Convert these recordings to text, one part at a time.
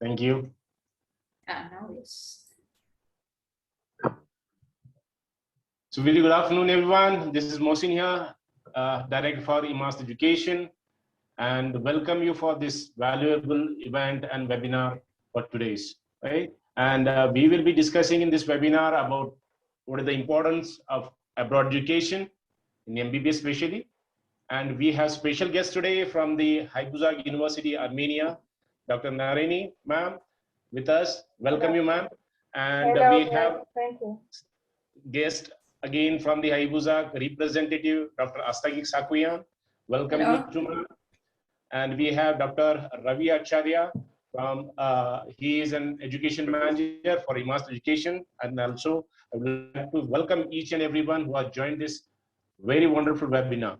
Thank you. Now yes. So very good afternoon, everyone. This is Mohsin here, Director for IMAS Education, and welcome you for this valuable event and webinar for today's, right? And we will be discussing in this webinar about what is the importance of abroad education in MBBS especially. And we have special guest today from the Haibuzag University, Armenia, Dr. Narini, ma'am, with us. Welcome you, ma'am. And Hello, we have thank you. guest again from the Haibuzag representative, Dr. Astagik Sakuyan. Welcome Hello. you too, ma'am. And we have Dr. Ravi Acharya from, he is an education manager for IMAS Education. And also I would like to welcome each and everyone who has joined this very wonderful webinar,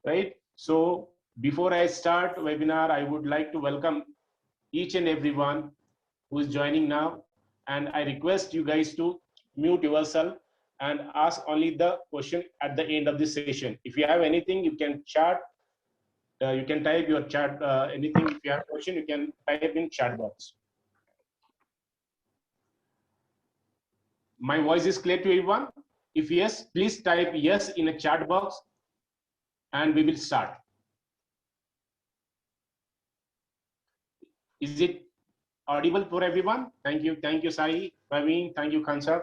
right? So before I start webinar, I would like to welcome each and everyone who is joining now. And I request you guys to mute yourself and ask only the question at the end of the session. If you have anything, you can chat. You can type your chat, anything. If you have a question, you can type in chat box. My voice is clear to everyone? If yes, please type yes in a chat box and we will start. Is it audible for everyone? Thank you, Sai, Praveen, thank you, Kansar.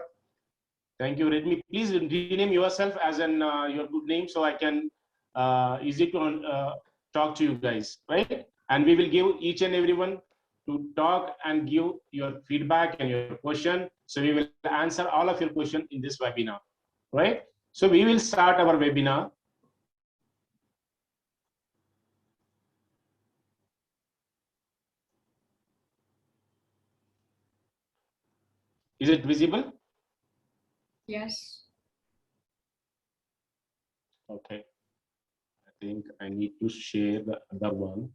Thank you, Redmi. Please rename yourself as an your good name so I can easy to talk to you guys, right? And we will give each and everyone to talk and give your feedback and your question. So we will answer all of your questions in this webinar, right? So we will start our webinar. Is it visible? Yes. Okay. I think I need to share the other one.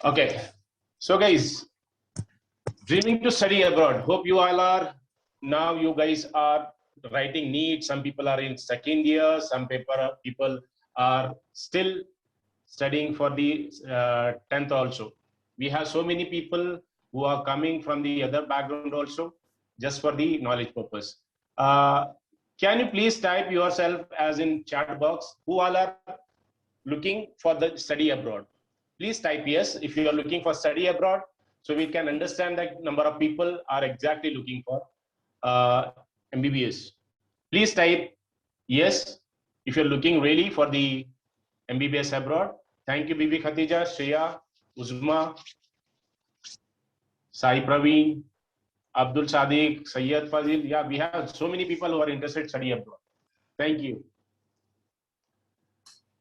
Okay. So guys, dreaming to study abroad. Hope you all are. Now you guys are writing NEET. Some people are in second year. Some people are still studying for the 10th also. We have so many people who are coming from the other background also, just for the knowledge purpose. Can you please type yourself as in chat box, who all are looking for the study abroad? Please type yes if you are looking for study abroad, so we can understand that number of people are exactly looking for MBBS. Please type yes if you're looking really for the MBBS abroad. Thank you, Bibi Khatija, Shreya, Uzma, Sai Praveen, Abdul Sadiq, Sayyid Fazil. Yeah, we have so many people who are interested in study abroad. Thank you.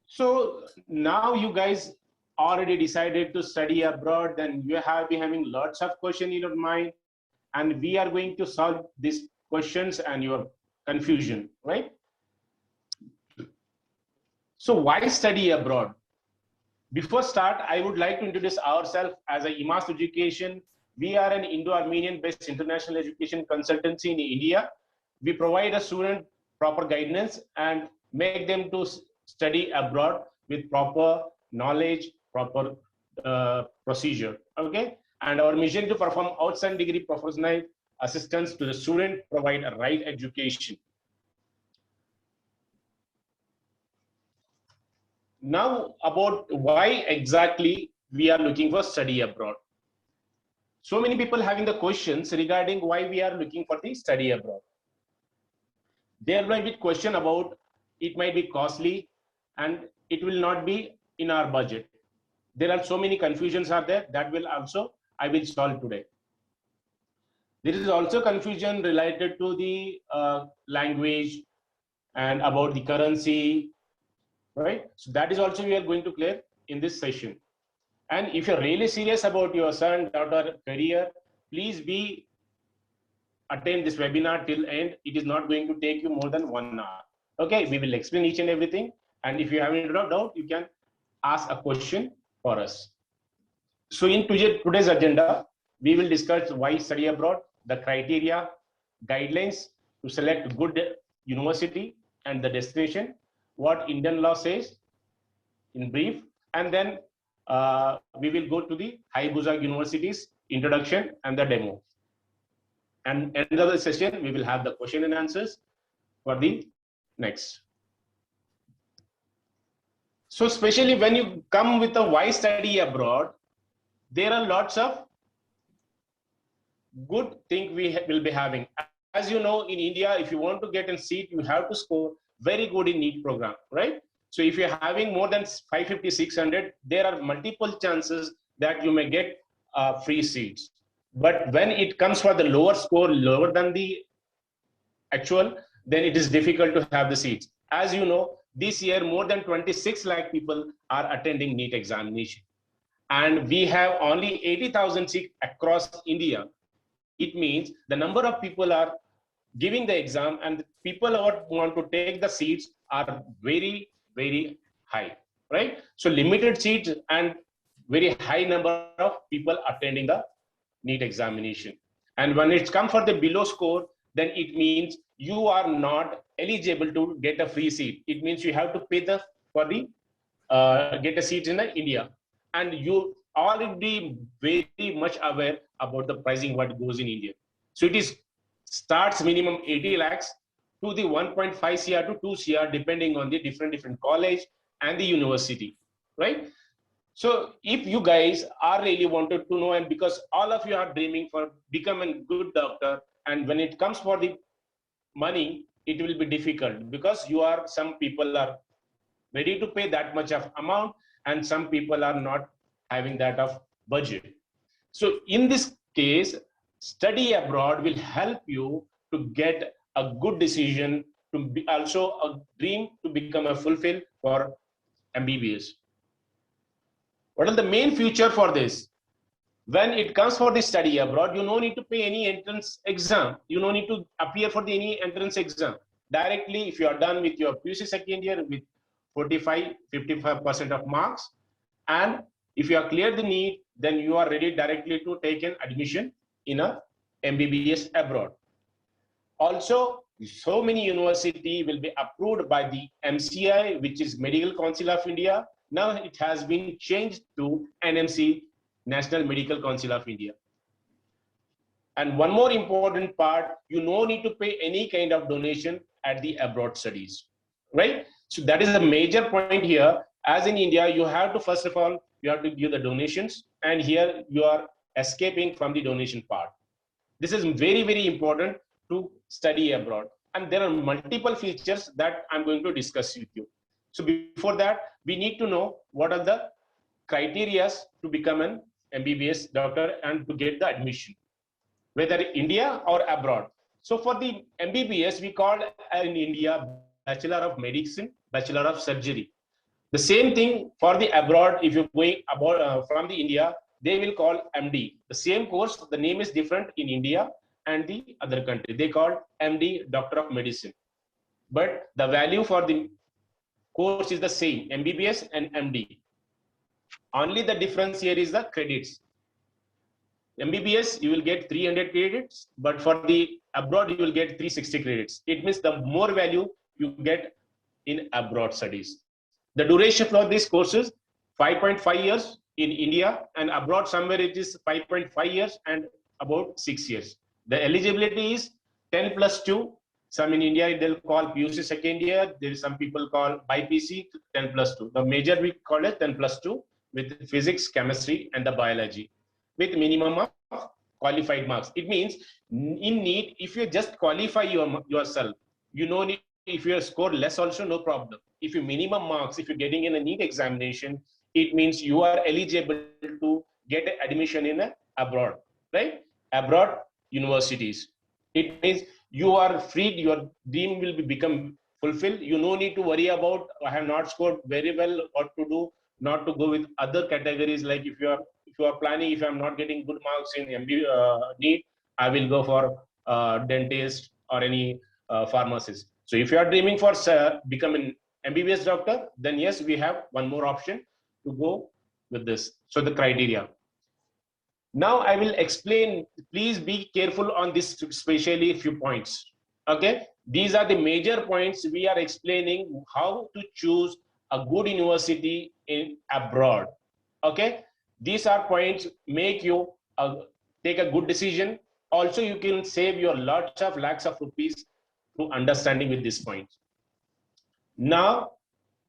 So now you guys already decided to study abroad, then you have been having lots of questions in your mind, and we are going to solve these questions and your confusion, right? So why study abroad? Before start, I would like to introduce ourselves as a IMAS Education. We are an Indo-Armenian based international education consultancy in India. We provide a student proper guidance and make them to study abroad with proper knowledge, proper procedure, okay? And our mission to perform outstanding degree professional assistance to the student, provide a right education. Now about why exactly we are looking for study abroad. So many people having the questions regarding why we are looking for the study abroad. There might be question about it might be costly and it will not be in our budget. There are so many confusions are there that will also I will solve today. There is also confusion related to the language and about the currency, right? So that is also we are going to clear in this session. And if you're really serious about your son, daughter career, please be attend this webinar till end. It is not going to take you more than 1 hour. Okay, we will explain each and everything. And if you have any doubt, you can ask a question for us. So in today's agenda, we will discuss why study abroad, the criteria, guidelines to select good university and the destination, what Indian law says in brief, and then we will go to the Haibuzag University's introduction and the demo. And end of the session, we will have the question and answers for the next. So especially when you come with a why study abroad, there are lots of good things we will be having. As you know, in India, if you want to get a seat, you have to score very good in NEET program, right? So if you're having more than 550, 600, there are multiple chances that you may get free seats. But when it comes for the lower score, lower than the actual, then it is difficult to have the seats. As you know, this year, more than 26 lakh people are attending NEET examination. And we have only 80,000 seats across India. It means the number of people are giving the exam and the people who want to take the seats are very, very high, right? So limited seats and very high number of people attending the NEET examination. And when it's come for the below score, then it means you are not eligible to get a free seat. It means you have to pay for the get a seat in India, and you already very much aware about the pricing what goes in India. So it is starts minimum 80 lakhs to the 1.5 CR to 2 CR depending on the different college and the university, right? So if you guys are really wanted to know, and because all of you are dreaming for becoming a good doctor, and when it comes for the money, it will be difficult because some people are ready to pay that much of amount and some people are not having that of budget. So in this case, study abroad will help you to get a good decision, to be also a dream to become a fulfill for MBBS. What are the main future for this? When it comes for the study abroad, you no need to pay any entrance exam. You no need to appear for any entrance exam. Directly, if you are done with your PUC second year with 45-55% of marks, and if you are cleared the NEET, then you are ready directly to take an admission in a MBBS abroad. Also, so many university will be approved by the MCI, which is Medical Council of India. Now it has been changed to NMC, National Medical Council of India. And one more important part, you no need to pay any kind of donation at the abroad studies, right? So that is a major point here. As in India, you have to, first of all, you have to give the donations, and here you are escaping from the donation part. This is very, very important to study abroad. And there are multiple features that I'm going to discuss with you. So before that, we need to know what are the criteria to become an MBBS doctor and to get the admission, whether India or abroad. So for the MBBS, we call in India Bachelor of Medicine, Bachelor of Surgery. The same thing for the abroad, if you're going abroad from the India, they will call MD. The same course, the name is different in India and the other country. They call MD, Doctor of Medicine. But the value for the course is the same, MBBS and MD. Only the difference here is the credits. MBBS, you will get 300 credits, but for the abroad, you will get 360 credits. It means the more value you get in abroad studies. The duration for this course is 5.5 years in India, and abroad somewhere it is 5.5 years and about 6 years. The eligibility is 10 plus 2. Some in India, they'll call PUC second year. There is some people call BIPC 10 plus 2. The major we call it 10 plus 2 with physics, chemistry, and the biology with minimum of qualified marks. It means in NEET, if you just qualify yourself, you know, if you score less also, no problem. If you minimum marks, if you're getting in a NEET examination, it means you are eligible to get admission in abroad, right? Abroad universities. It means you are freed, your dream will become fulfilled. You no need to worry about, I have not scored very well, what to do, not to go with other categories. Like if you are planning, if I'm not getting good marks in NEET, I will go for dentist or any pharmacist. So if you are dreaming for becoming MBBS doctor, then yes, we have one more option to go with this. So the criteria. Now I will explain, please be careful on this, especially few points. Okay, these are the major points we are explaining how to choose a good university in abroad. Okay, these are points make you take a good decision. Also, you can save your lots of lakhs of rupees through understanding with this point. Now,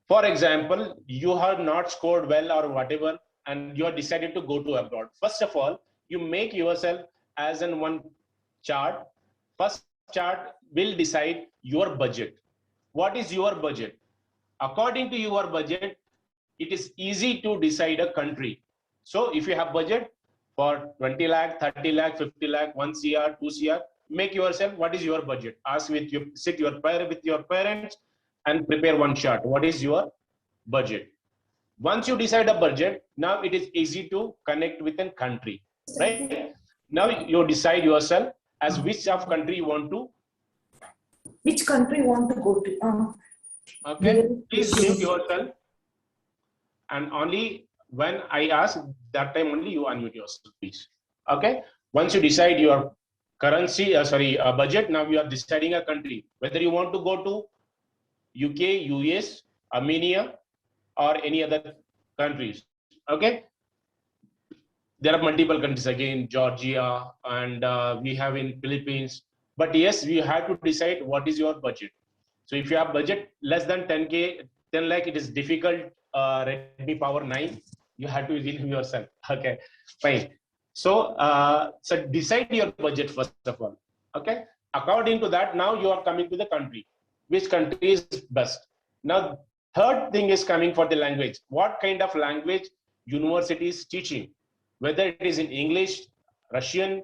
for example, you have not scored well or whatever, and you have decided to go to abroad. First of all, you make yourself as in one chart. First chart will decide your budget. What is your budget? According to your budget, it is easy to decide a country. So if you have budget for 20 lakh, 30 lakh, 50 lakh, 1 CR, 2 CR, make yourself what is your budget. Ask with your, sit your with your parents and prepare one chart. What is your budget? Once you decide a budget, now it is easy to connect with a country, right? Now you decide yourself as which of country you want to. Which country you want to go to? Okay, please mute yourself. And only when I ask, that time only you unmute yourself, please. Okay. Once you decide your currency, budget, now you are deciding a country, whether you want to go to UK, US, Armenia, or any other countries. Okay. There are multiple countries again, Georgia, and we have in Philippines. But yes, we have to decide what is your budget. So if you have budget less than 10K, 10 lakh, it is difficult. Redmi Power 9, you have to deal yourself. Okay, fine. So, so decide your budget first of all. Okay, according to that, now you are coming to the country. Which country is best? Now, third thing is coming for the language. What kind of language university is teaching? Whether it is in English, Russian,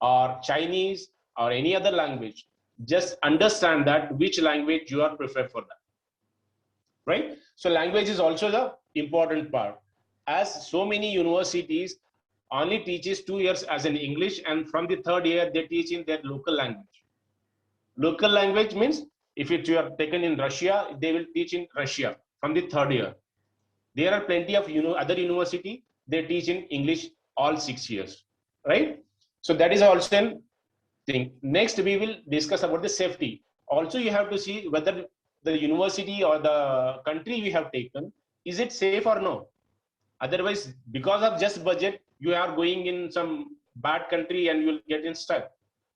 or Chinese, or any other language. Just understand that which language you are preferred for that, right? So language is also the important part, as so many universities only teaches 2 years as in English, and from the third year they teach in their local language. Local language means if you are taken in Russia, they will teach in Russia from the third year. There are plenty of other university, they teach in English all 6 years, right? So that is also an thing. Next, we will discuss about the safety. Also, you have to see whether the university or the country we have taken, is it safe or no? Otherwise, because of just budget, you are going in some bad country and you will get in stuck.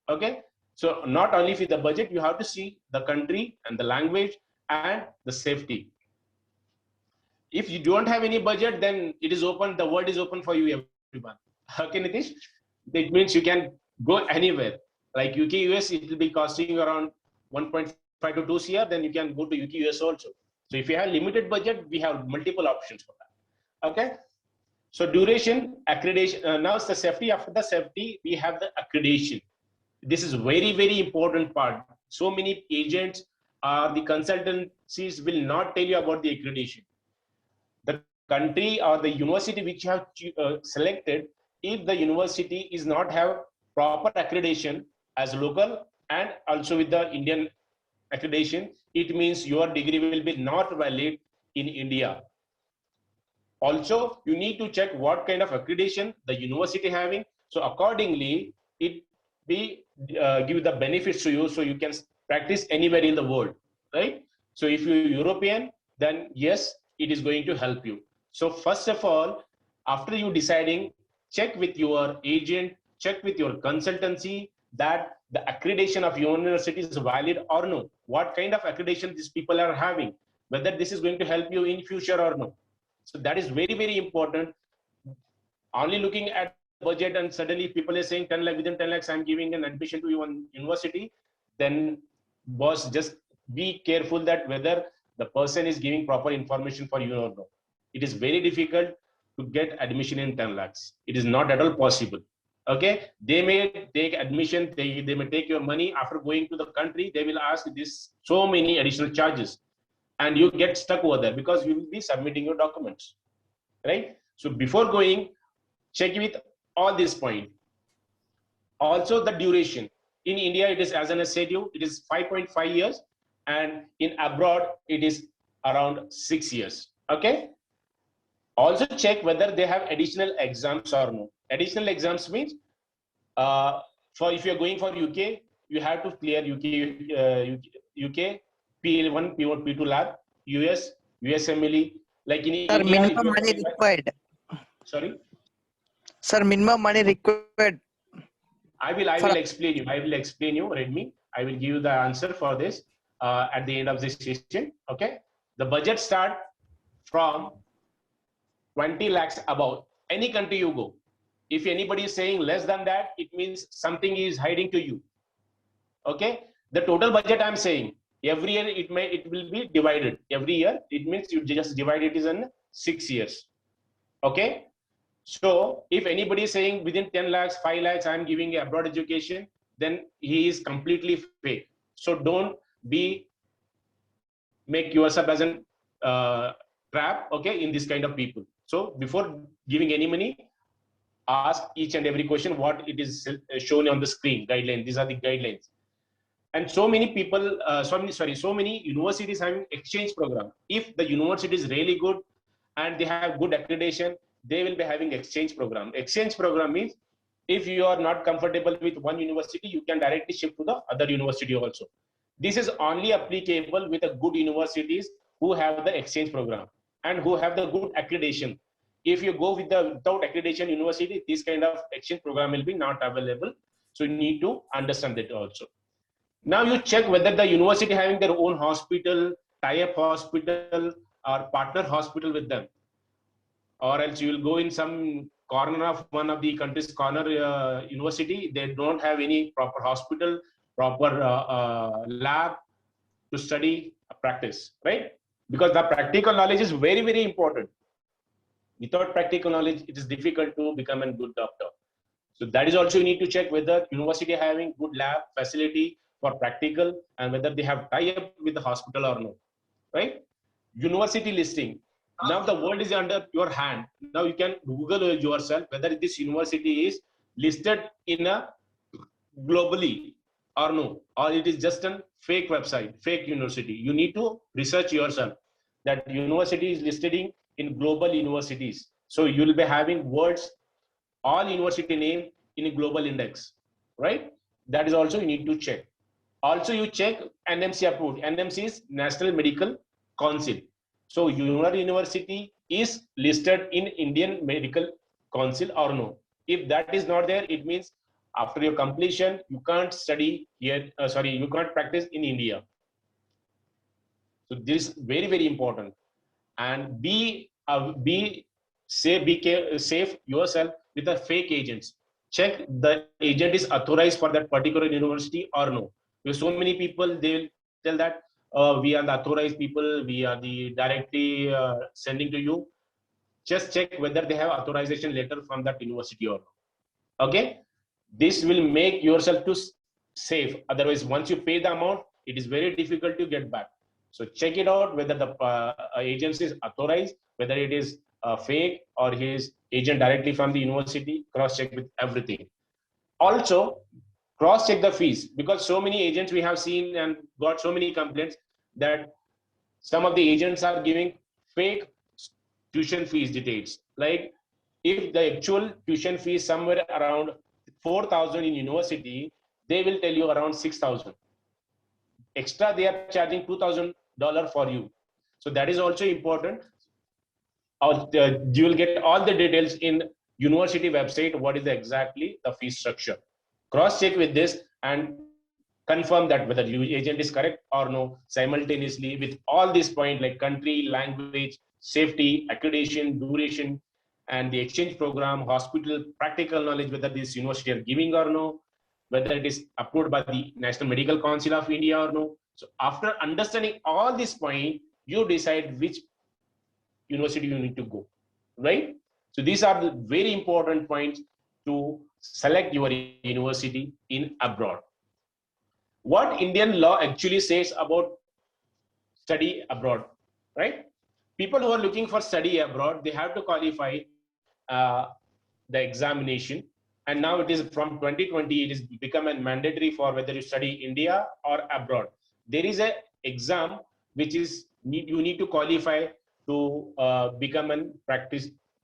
Okay. So not only with the budget, you have to see the country and the language and the safety. If you don't have any budget, then it is open. The world is open for you, everyone. Okay, Nitish? It means you can go anywhere. Like UK, US, it will be costing around 1.5 to 2 CR, then you can go to UK, US also. So if you have limited budget, we have multiple options for that. Okay. So duration, accreditation. Now it's the safety. After the safety, we have the accreditation. This is very, very important part. So many agents, the consultancies will not tell you about the accreditation. The country or the university which you have selected, if the university is not have proper accreditation as local and also with the Indian accreditation, it means your degree will be not valid in India. Also, you need to check what kind of accreditation the university having. So accordingly, it be give the benefits to you, so you can practice anywhere in the world, right? So if you're European, then yes, it is going to help you. So first of all, after you deciding, check with your agent, check with your consultancy that the accreditation of your university is valid or no. What kind of accreditation these people are having, whether this is going to help you in future or no. So that is very, very important. Only looking at budget and suddenly people are saying 10 lakh, within 10 lakhs, I'm giving an admission to your university, then boss, just be careful that whether the person is giving proper information for you or no. It is very difficult to get admission in 10 lakhs. It is not at all possible. Okay, they may take admission, they may take your money. After going to the country, they will ask this so many additional charges, and you get stuck over there because you will be submitting your documents, right? So before going, check with all this point. Also the duration. In India, it is, as I said you, it is 5.5 years, and in abroad, it is around 6 years. Okay. Also check whether they have additional exams or no. Additional exams means for if you're going for UK, you have to clear UK P1, P1, P2 lab, US, USMLE. Like in Sir, India, if minimum you're money required. sorry, Sir, minimum money required. I will explain you. I will explain you, Redmi. I will give you the answer for this at the end of this session. Okay. The budget start from 20 lakhs above. Any country you go. If anybody is saying less than that, it means something is hiding to you. Okay. The total budget I'm saying, every year it will be divided. Every year it means you just divide it in 6 years. Okay. So if anybody is saying within 10 lakhs, 5 lakhs, I'm giving a abroad education, then he is completely fake. So don't make yourself as an trap, okay, in this kind of people. So before giving any money, ask each and every question what it is shown on the screen, guideline. These are the guidelines. And so many people, so many universities having exchange program. If the university is really good and they have good accreditation, they will be having exchange program. Exchange program means if you are not comfortable with one university, you can directly shift to the other university also. This is only applicable with the good universities who have the exchange program and who have the good accreditation. If you go with the without accreditation university, this kind of exchange program will be not available. So you need to understand that also. Now you check whether the university having their own hospital, tie-up hospital, or partner hospital with them, or else you will go in some corner of one of the country's corner university. They don't have any proper hospital, proper lab to study practice, right? Because the practical knowledge is very, very important. Without practical knowledge, it is difficult to become a good doctor. So that is also you need to check whether university having good lab facility for practical and whether they have tie-up with the hospital or no, right? University listing. Now the world is under your hand. Now you can Google yourself whether this university is listed in a globally or no, or it is just a fake website, fake university. You need to research yourself that university is listed in global universities. So you will be having words, all university name in a global index, right? That is also you need to check. Also you check NMC approved. NMC is National Medical Council. So your university is listed in Indian Medical Council or no. If that is not there, it means after your completion, you can't study here, you can't practice in India. So this is very, very important. And be safe yourself with the fake agents. Check the agent is authorized for that particular university or no. Because so many people, they will tell that we are the authorized people, we are the directly sending to you. Just check whether they have authorization letter from that university or not. Okay, this will make yourself to safe. Otherwise, once you pay the amount, it is very difficult to get back. So check it out whether the agency is authorized, whether it is fake or his agent directly from the university. Cross check with everything. Also, cross check the fees, because so many agents we have seen and got so many complaints that some of the agents are giving fake tuition fees details. Like if the actual tuition fee is somewhere around 4,000 in university, they will tell you around 6,000. Extra, they are charging $2,000 for you. So that is also important. You will get all the details in university website. What is exactly the fee structure? Cross check with this and confirm that whether your agent is correct or no, simultaneously with all these points like country, language, safety, accreditation, duration, and the exchange program, hospital, practical knowledge, whether this university are giving or no, whether it is approved by the National Medical Council of India or no. So after understanding all these points, you decide which university you need to go, right? So these are the very important points to select your university in abroad. What Indian law actually says about study abroad, right? People who are looking for study abroad, they have to qualify the examination. And now it is from 2020, it is become a mandatory for whether you study India or abroad. There is a exam which is you need to qualify to become a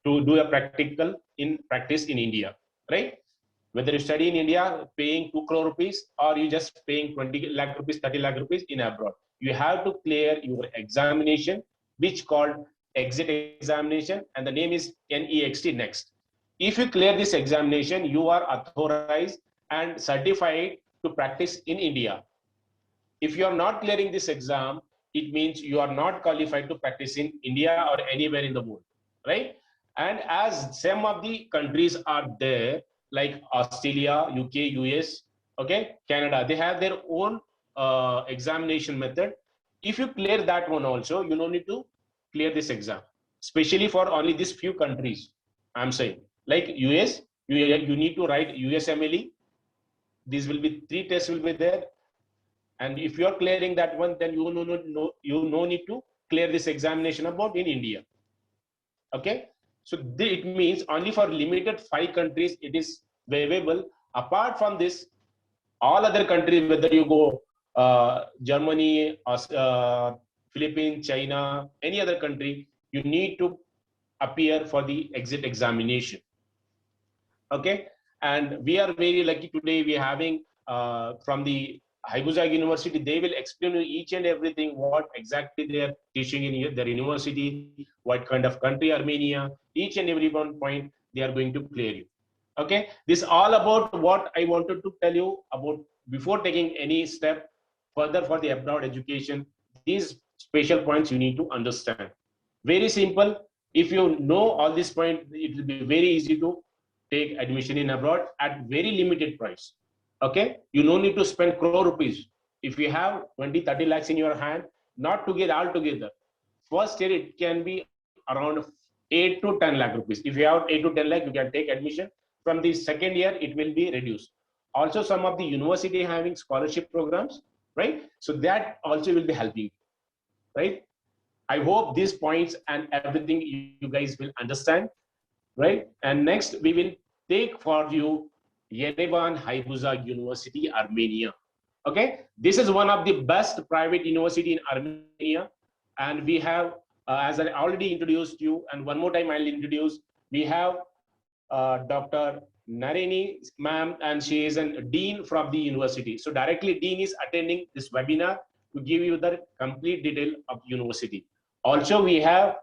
to do a practical in practice in India, right? Whether you study in India, paying 2 crore rupees, or you just paying 20 lakh rupees, 30 lakh rupees in abroad, you have to clear your examination, which called exit examination, and the name is NEXT, next. If you clear this examination, you are authorized and certified to practice in India. If you are not clearing this exam, it means you are not qualified to practice in India or anywhere in the world, right? And as some of the countries are there, like Australia, UK, US, okay, Canada, they have their own examination method. If you clear that one also, you don't need to clear this exam, especially for only these few countries. I'm saying, like US, you need to write USMLE. These will be 3 tests will be there. And if you are clearing that one, then you no need to clear this examination about in India. Okay, so it means only for limited 5 countries it is available. Apart from this, all other countries, whether you go Germany, Philippines, China, any other country, you need to appear for the exit examination. Okay, and we are very lucky today. We are having from the Haibuzag University, they will explain you each and everything, what exactly they are teaching in their university, what kind of country, Armenia, each and every one point they are going to clear you. Okay, this is all about what I wanted to tell you about before taking any step further for the abroad education. These special points you need to understand. Very simple. If you know all these points, it will be very easy to take admission in abroad at very limited price. Okay, you no need to spend crore rupees. If you have 20-30 lakhs in your hand, not to get all together, first year it can be around 8 to 10 lakh rupees. If you have 8 to 10 lakh, you can take admission. From the second year, it will be reduced. Also, some of the university having scholarship programs, right? So that also will be helping, right? I hope these points and everything you guys will understand, right? And next we will take for you Yerevan Haibuzag University, Armenia. Okay, this is one of the best private university in Armenia, and we have, as I already introduced you, and one more time I'll introduce, we have Dr. Narini ma'am, and she is a dean from the university. So directly dean is attending this webinar to give you the complete detail of university. Also, we have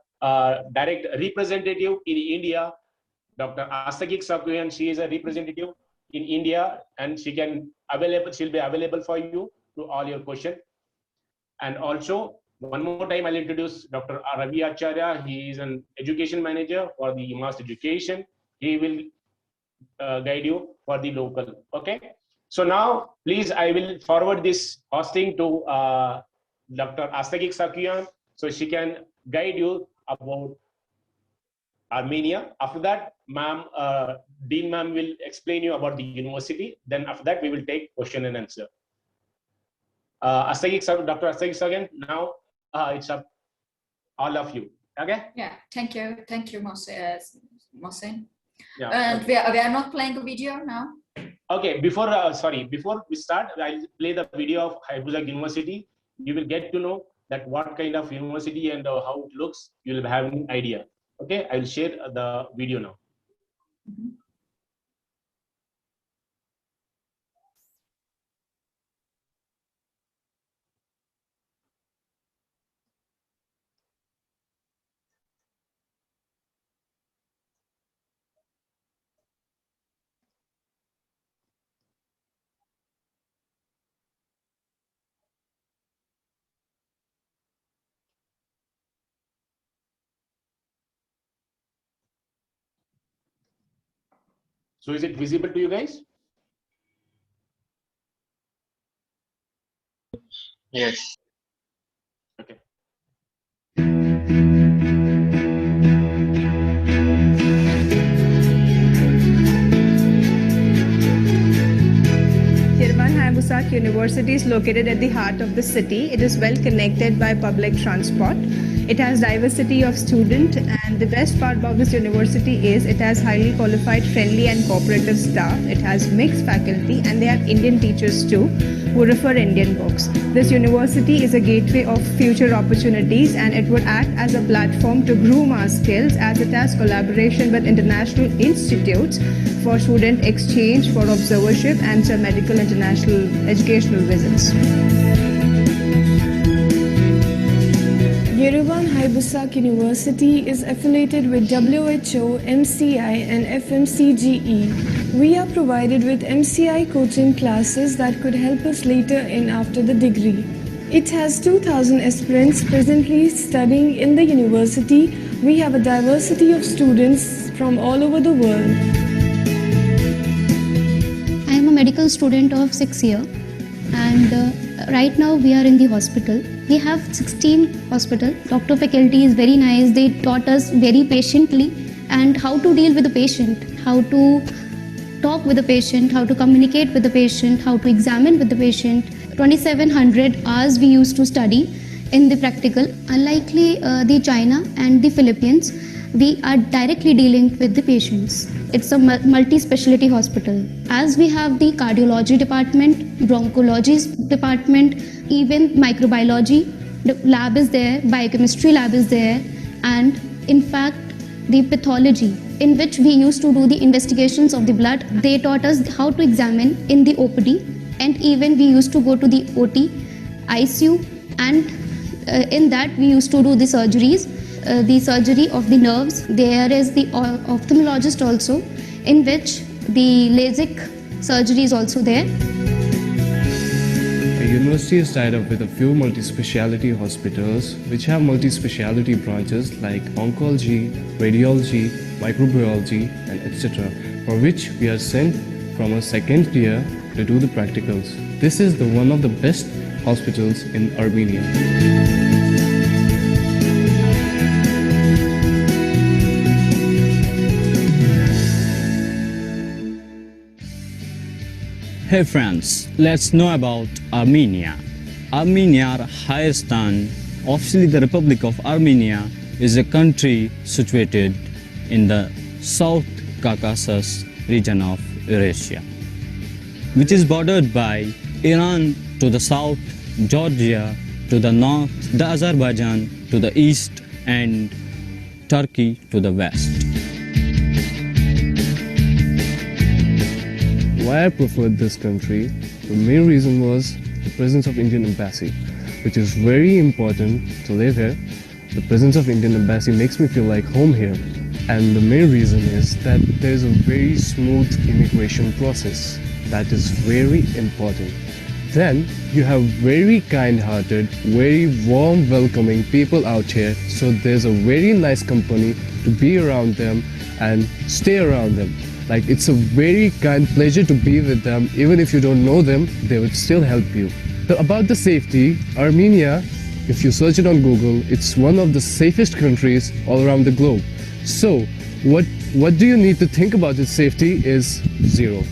direct representative in India, Dr. Astagik Sakyan. She is a representative in India, and she'll be available for you to all your questions. And also, one more time, I'll introduce Dr. Ravi Acharya. He is an education manager for the master education. He will guide you for the local. Okay. So now, please, I will forward this hosting to Dr. Astagik Sakyan, so she can guide you about Armenia. After that, ma'am, Dean ma'am will explain you about the university. Then after that, we will take question and answer. Dr. Astagik Sakyan, now it's up all of you. Okay. Yeah. Thank you, Mohsen. Yeah. And we are not playing the video now. Okay. Before we start, I'll play the video of Haibuzag University. You will get to know that what kind of university and how it looks. You will have an idea. Okay, I will share the video now. Mm-hmm. So is it visible to you guys? Yes. Okay. Yerevan Haibuzag University is located at the heart of the city. It is well connected by public transport. It has diversity of student, and the best part about this university is it has highly qualified, friendly and cooperative staff. It has mixed faculty, and they have Indian teachers too. who refer Indian books. This university is a gateway of future opportunities, and it would act as a platform to groom our skills, as it has collaboration with international institutes for student exchange, for observership, and some medical international educational visits. Yerevan Haibusaq University is affiliated with WHO, MCI and FMCGE. We are provided with MCI coaching classes that could help us later in after the degree. It has 2,000 aspirants presently studying in the university. We have a diversity of students from all over the world. I am a medical student of 6th year, and right now we are in the hospital. We have 16 hospital. Doctor faculty is very nice. They taught us very patiently and how to deal with the patient, how to talk with the patient, how to communicate with the patient, how to examine with the patient. 2,700 hours we used to study in the practical. Unlikely the China and the Philippines, we are directly dealing with the patients. It's a multi-specialty hospital. As we have the cardiology department, bronchology department, even microbiology, the lab is there, biochemistry lab is there, and in fact the pathology, in which we used to do the investigations of the blood. They taught us how to examine in the OPD, and even we used to go to the OT, ICU, and in that we used to do the surgeries, the surgery of the nerves. There is the ophthalmologist also, in which the LASIK surgery is also there. The university is tied up with a few multi-speciality hospitals which have multi-speciality branches like oncology, radiology, microbiology, and etc., for which we are sent from a second year to do the practicals. This is one of the best hospitals in Armenia. Hey friends, let's know about Armenia. Armenia, or Hayastan, officially the Republic of Armenia, is a country situated in the South Caucasus region of Eurasia, which is bordered by Iran to the south, Georgia to the north, the Azerbaijan to the east, and Turkey to the west. Why I preferred this country, the main reason was the presence of Indian Embassy, which is very important to live here. The presence of Indian Embassy makes me feel like home here. And the main reason is that there's a very smooth immigration process. That is very important. Then you have very kind-hearted, very warm, welcoming people out here. So there's a very nice company to be around them and stay around them. Like, it's a very kind pleasure to be with them. Even if you don't know them, they would still help you. About the safety, Armenia, if you search it on Google, it's one of the safest countries all around the globe. So what do you need to think about its safety is zero.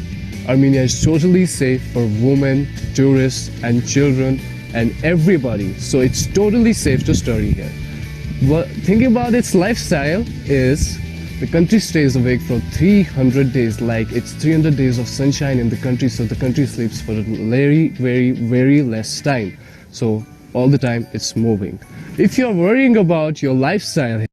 Armenia is totally safe for women, tourists, and children, and everybody. So it's totally safe to study here. But thinking about its lifestyle is, the country stays awake for 300 days, like it's 300 days of sunshine in the country, so the country sleeps for a very, very, very less time. So all the time it's moving. If you're worrying about your lifestyle,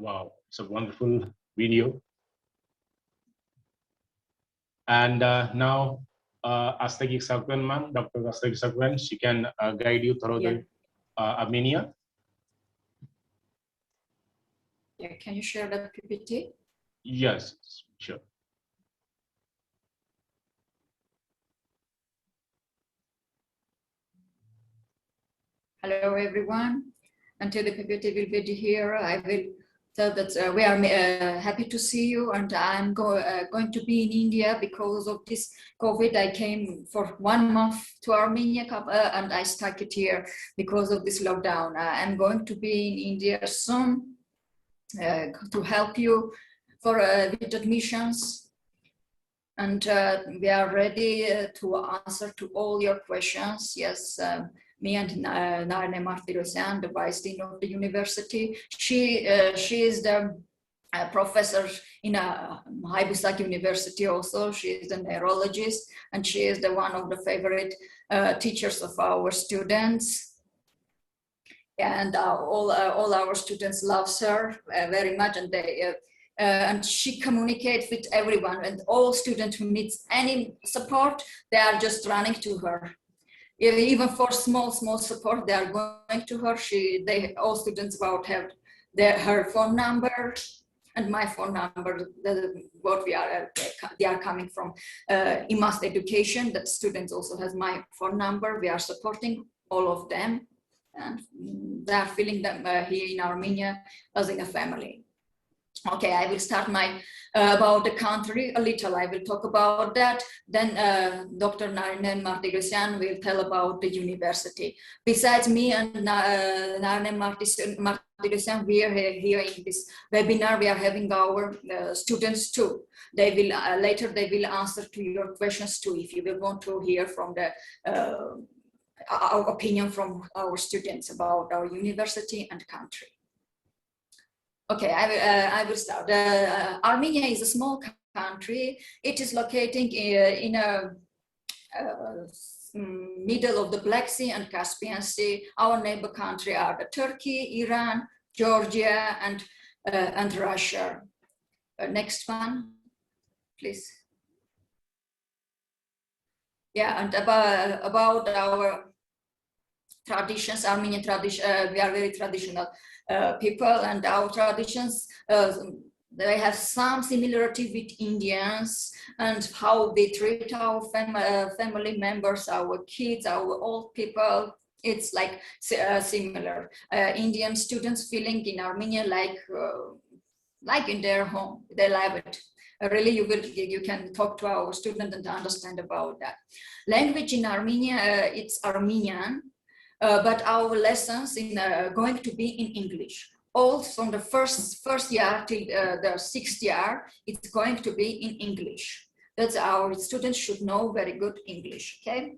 Wow, it's a wonderful video. And now Astaghi Sakwan ma'am, Dr. Astaghi Sakwan, she can guide you through the Armenia. Yeah, can you share the PPT? Yes, sure. Hello, everyone. Until the PPT will be here, I will tell that we are happy to see you, and I'm going to be in India because of this COVID. I came for 1 month to Armenia and I stuck it here because of this lockdown. I'm going to be in India soon to help you for with admissions. And we are ready to answer to all your questions. Yes. Me and Narne Martirosyan, the Vice Dean of the university. She is the professor in Haibustak University also. She is a neurologist, and she is the one of the favorite teachers of our students. And all our students love her very much, and they and she communicates with everyone, and all students who needs any support, they are just running to her. Even for small support, they are going to her. All students about have her phone number and my phone number. What they are coming from IMAST education. That students also has my phone number. We are supporting all of them, and they are feeling them here in Armenia as in a family. Okay, I will start my about the country a little. I will talk about that. Then Dr. Narne Martirosyan will tell about the university. Besides me and Narne Martirosyan, we are here in this webinar. We are having our students too. They will later they will answer to your questions too, if you will want to hear from the our opinion from our students about our university and country. Okay, I will start. Armenia is a small country. It is located in a middle of the Black Sea and Caspian Sea. Our neighbor country are the Turkey, Iran, Georgia, and Russia. Next one, please. Yeah, and about our traditions, Armenian tradition, we are very traditional people, and our traditions, they have some similarity with Indians, and how they treat our family members, our kids, our old people. It's like similar. Indian students feeling in Armenia like in their home. They love it. Really, you can talk to our student and understand about that. Language in Armenia, it's Armenian. But our lessons going to be in English. All from the first year till the 6th year, it's going to be in English. That's our students should know very good English. Okay.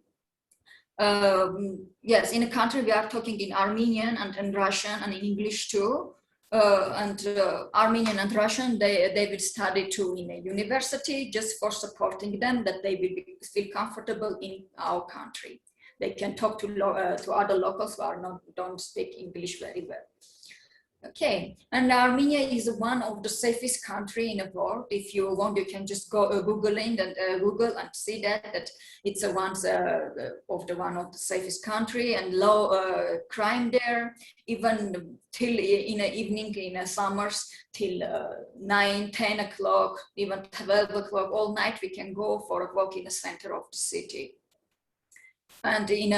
Yes, in a country we are talking in Armenian and in Russian and in English too. Armenian and Russian, they will study too in a university, just for supporting them, that they will feel comfortable in our country. They can talk to other locals who don't speak English very well. Okay, and Armenia is one of the safest country in the world. If you want, you can just go Google and see that it's one of the safest country, and low crime there. Even till in the evening, in the summers, till 9, 10 o'clock, even 12 o'clock, all night we can go for a walk in the center of the city. And in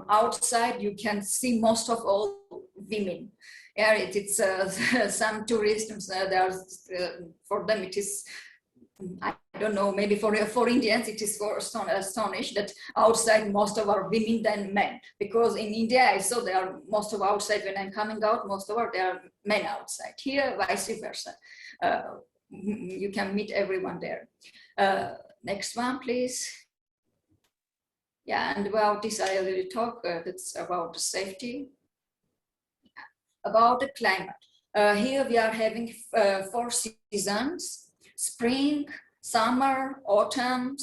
outside, you can see most of all women. Yeah, it's some tourists. For them, it is. I don't know. Maybe for Indians, it is for astonished that outside most of our women than men. Because in India, I saw there are most of outside. When I'm coming out, most of there are men outside. Here, vice versa. You can meet everyone there. Next one, please. Yeah, and about this I already talked. That's about the safety. About the climate. Here we are having 4 seasons: spring, summer, autumn,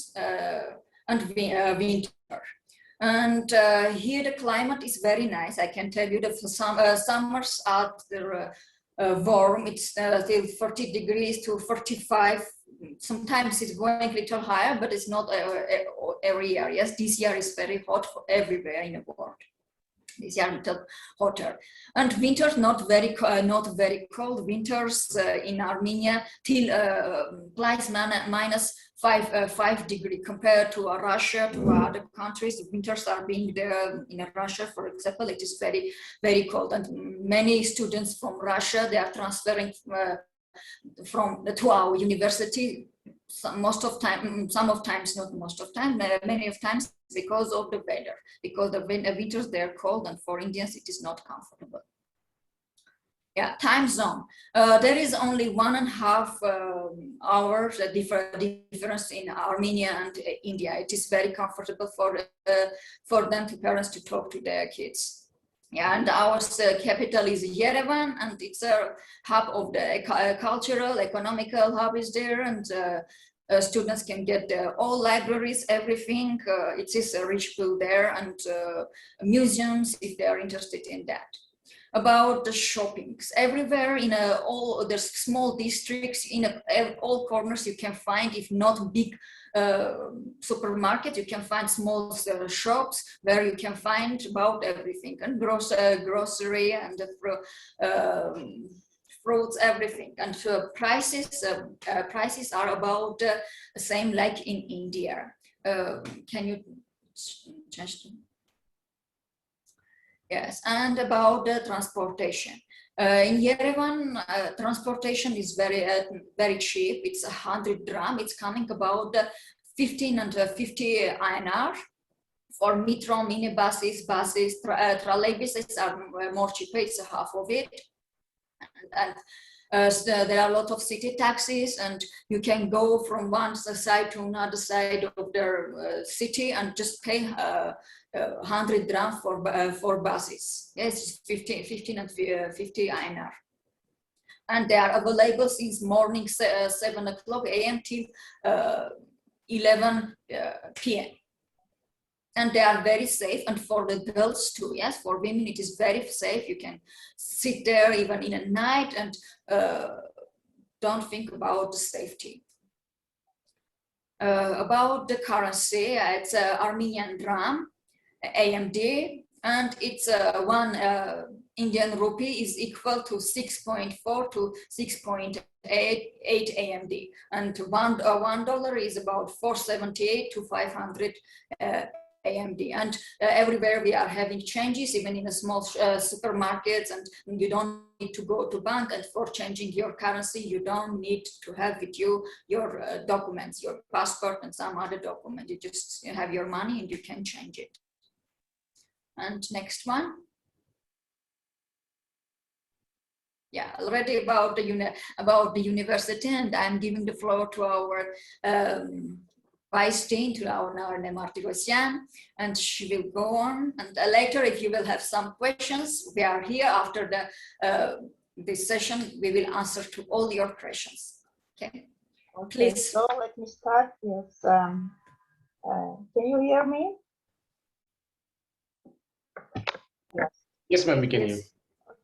and winter. And here the climate is very nice. I can tell you that for summers are warm. It's till 40 degrees to 45. Sometimes it's going a little higher, but it's not every year. Yes, this year is very hot for everywhere in the world. This year a little hotter, and winters not very cold. Winters in Armenia till minus 5 degrees compared to Russia, to other countries. Winters are being there in Russia, for example. It is very cold, and many students from Russia, they are transferring to our university. Some of times, not most of time, many of times because of the weather, because the winters they're cold, and for Indians it is not comfortable. Yeah, time zone. There is only 1.5 hours difference in Armenia and India. It is very comfortable for them, to parents, to talk to their kids. Yeah, and our capital is Yerevan, and it's a hub of the cultural, economical hub is there, and students can get all libraries, everything. It is a rich pool there, and museums if they are interested in that. About the shoppings, everywhere in all the small districts, in all corners you can find, if not big supermarket, you can find small shops where you can find about everything, and grocery and fruits, everything. And prices are about the same like in India. Can you change to? Yes, and about the transportation. In Yerevan, transportation is very cheap. It's 100 dram. It's coming about 15 and 50 INR. For metro, minibuses, buses, trolleybuses are more cheaper. It's half of it. And there are a lot of city taxis, and you can go from one side to another side of the city and just pay 100 dram for buses. Yes, 15 and 50 INR. And they are available since morning 7 o'clock a.m. till 11 p.m. And they are very safe, and for the girls too. Yes, for women it is very safe. You can sit there even in a night and don't think about the safety. About the currency, it's Armenian dram, AMD, and it's one Indian rupee is equal to 6.4 to 6.8 AMD, and $1 is about 478 to 500 AMD. And everywhere we are having changes, even in a small supermarkets, and you don't need to go to bank, and for changing your currency you don't need to have with you your documents, your passport and some other document. You just have your money and you can change it. And next one. Yeah, already about the university, and I'm giving the floor to our Vice Dean, to our Narne Martirosyan, and she will go on. And later, if you will have some questions, we are here after this session. We will answer to all your questions. Okay, please. So let me start. Yes, can you hear me? Yes. Yes, ma'am, we can hear you.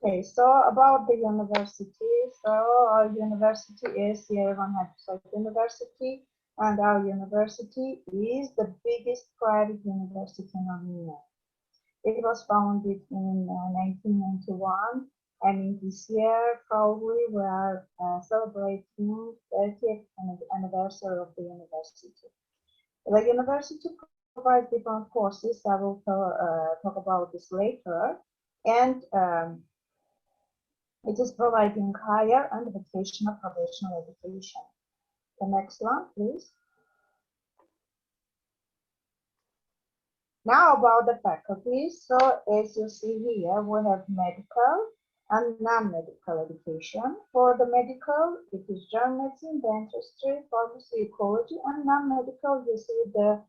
Okay, so about the university. So our university is Yerevan Hattusait University, and our university is the biggest private university in Armenia. It was founded in 1991, and in this year probably we are celebrating 30th anniversary of the university. The university provides different courses. I will talk about this later, and it is providing higher and vocational professional education. The next one, please. Now about the faculties. So as you see here, we have medical and non-medical education. For the medical, it is general medicine, dentistry, pharmacy, ecology, and non-medical, you see the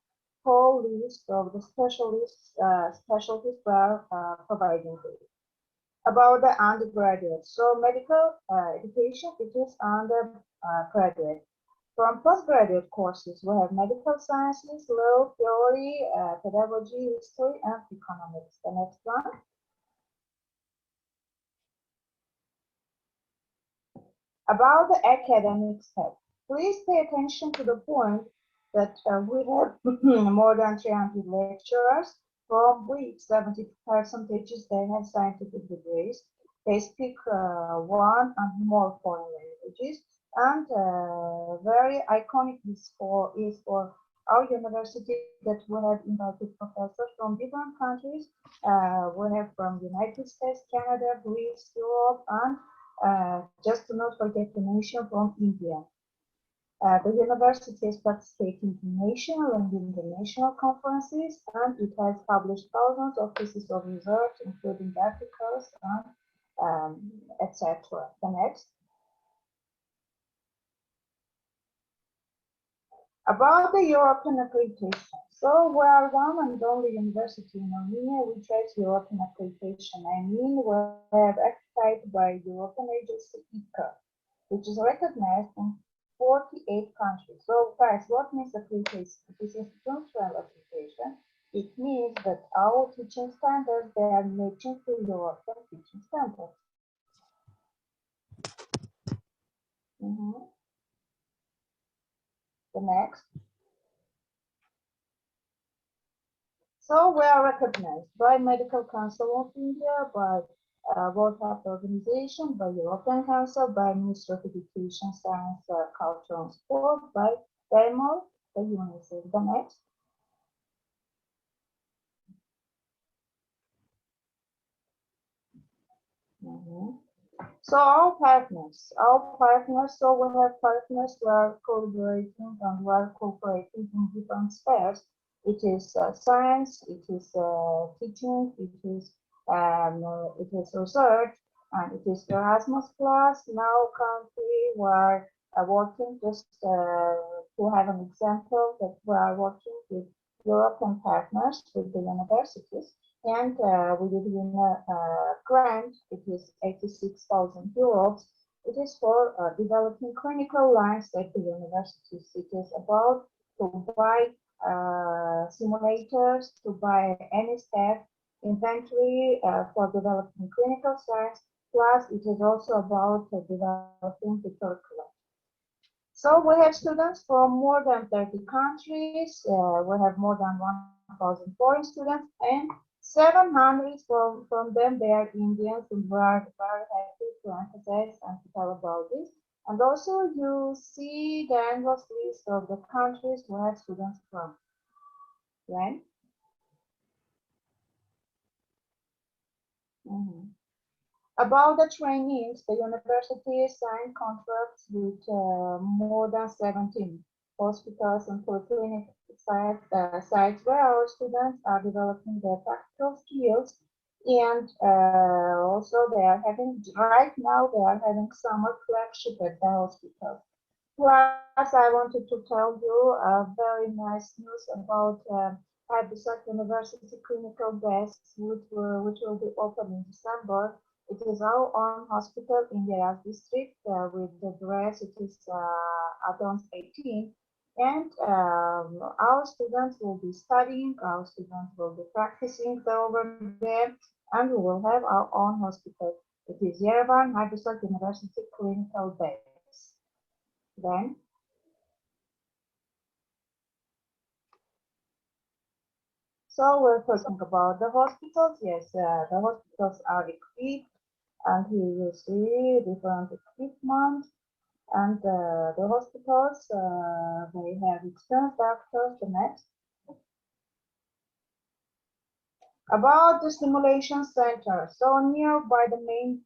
whole list of the specialities we are providing here. About the undergraduate, so medical education, it is undergraduate. From postgraduate courses, we have medical sciences, law, theory, pedagogy, history, and economics. The next one. About the academic step, please pay attention to the point that we have more than 300 lecturers, from which 70% they have scientific degrees. They speak one and more foreign languages, and very iconic is for our university that we have invited professors from different countries. We have from United States, Canada, Greece, Europe, and just to not forget to mention from India. The university is participating in national and international conferences, and it has published thousands of pieces of research, including articles and etc. The next. About the European accreditation. So we are one and only university in Armenia which has European accreditation. I mean, we have accredited by European agency ICA, which is recognized in 48 countries. So guys, what means accreditation? It is institutional accreditation. It means that our teaching standards, they are matching to European teaching standards. The next. So we are recognized by Medical Council of India, by World Health Organization, by European Council, by Ministry of Education, Science, Culture and Sport, by DEMO, the UNICEF. The next. So our partners, so we have partners who are collaborating and we are cooperating in different spheres. It is science, it is teaching, it is research, and it is Erasmus Plus. Now currently we are working just to have an example that we are working with European partners, with the universities. And we did win a grant. It is 86,000 euros. It is for developing clinical lines at the universities. It is about to buy simulators, to buy any staff inventory for developing clinical science. Plus, it is also about developing the curriculum. So we have students from more than 30 countries. We have more than 1,000 foreign students, and 700 from them, they are Indians, and we are very happy to emphasize and to tell about this. And also you see the endless list of the countries we have students from. Right? About the trainees, the university signed contracts with more than 17 hospitals and polyclinic sites where our students are developing their practical skills, and also they are having, right now they are having summer flagship at the hospitals. Plus, I wanted to tell you very nice news about Habitat University Clinical Desk, which will be open in December. It is our own hospital in the Yaras district with the address, it is Adons 18. And our students will be studying, our students will be practicing over there, and we will have our own hospital. It is Yerevan Habitat University Clinical Base. Then, so we're talking about the hospitals. Yes, the hospitals are equipped, and here you see different equipment. And the hospitals, they have experienced doctors. The next. About the simulation center. So nearby the main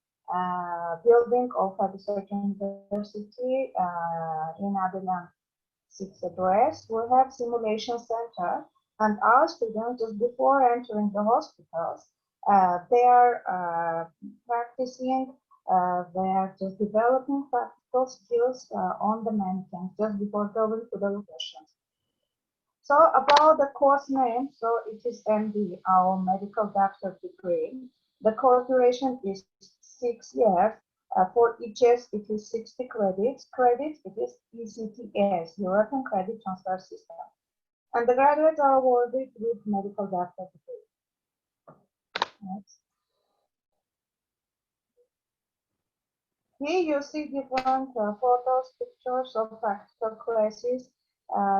building of Habitat University in Adelan 6 address, we have simulation center, and our students just before entering the hospitals, they are practicing, they are just developing practical skills on the mannequins just before going to the locations. So about the course name, so it is MD, our medical doctor degree. The course duration is 6 years. For each year, it is 60 credits. Credits, it is ECTS, European Credit Transfer System. And the graduates are awarded with medical doctor degree. Next. Here you see different photos, pictures of practical classes.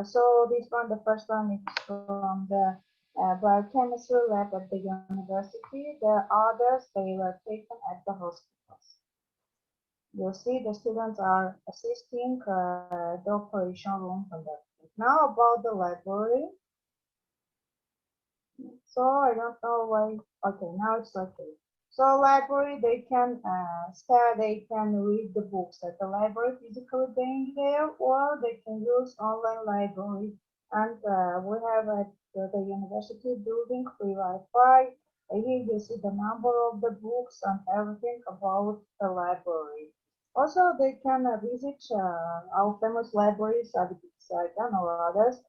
So this one, the first one is from the biochemistry lab at the university. The others, they were taken at the hospitals. You see the students are assisting the operation room conducting. Now about the library. So I don't know why. Okay, now it's okay. So library, they can they can read the books at the library physically being there, or they can use online library. And we have at the university building free Wi-Fi. Here you see the number of the books and everything about the library. Also, they can visit our famous libraries, Saigon or others,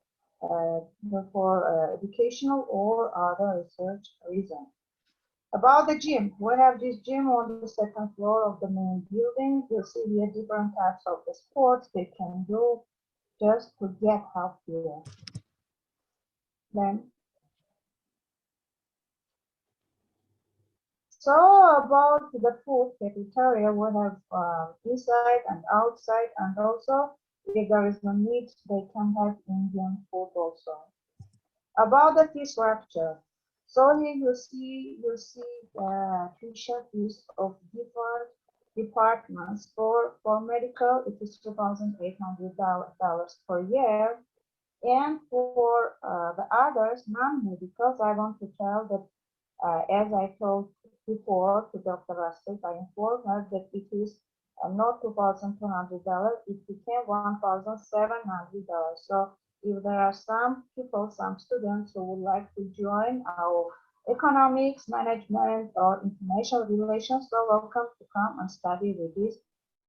for educational or other research reasons. About the gym, we have this gym on the second floor of the main building. You see here different types of the sports they can do just to get healthier. Then, so about the food cafeteria, we have inside and outside, and also if there is no need, they can have Indian food also. About the fee structure, so here you see tuition fees of different departments. For medical, it is $2,800 per year, and for the others, non-medicals, I want to tell that as I told before to Dr. Rasif, I informed her that it is not $2,200, it became $1,700. So if there are some people, some students who would like to join our economics, management, or international relations, so welcome to come and study with this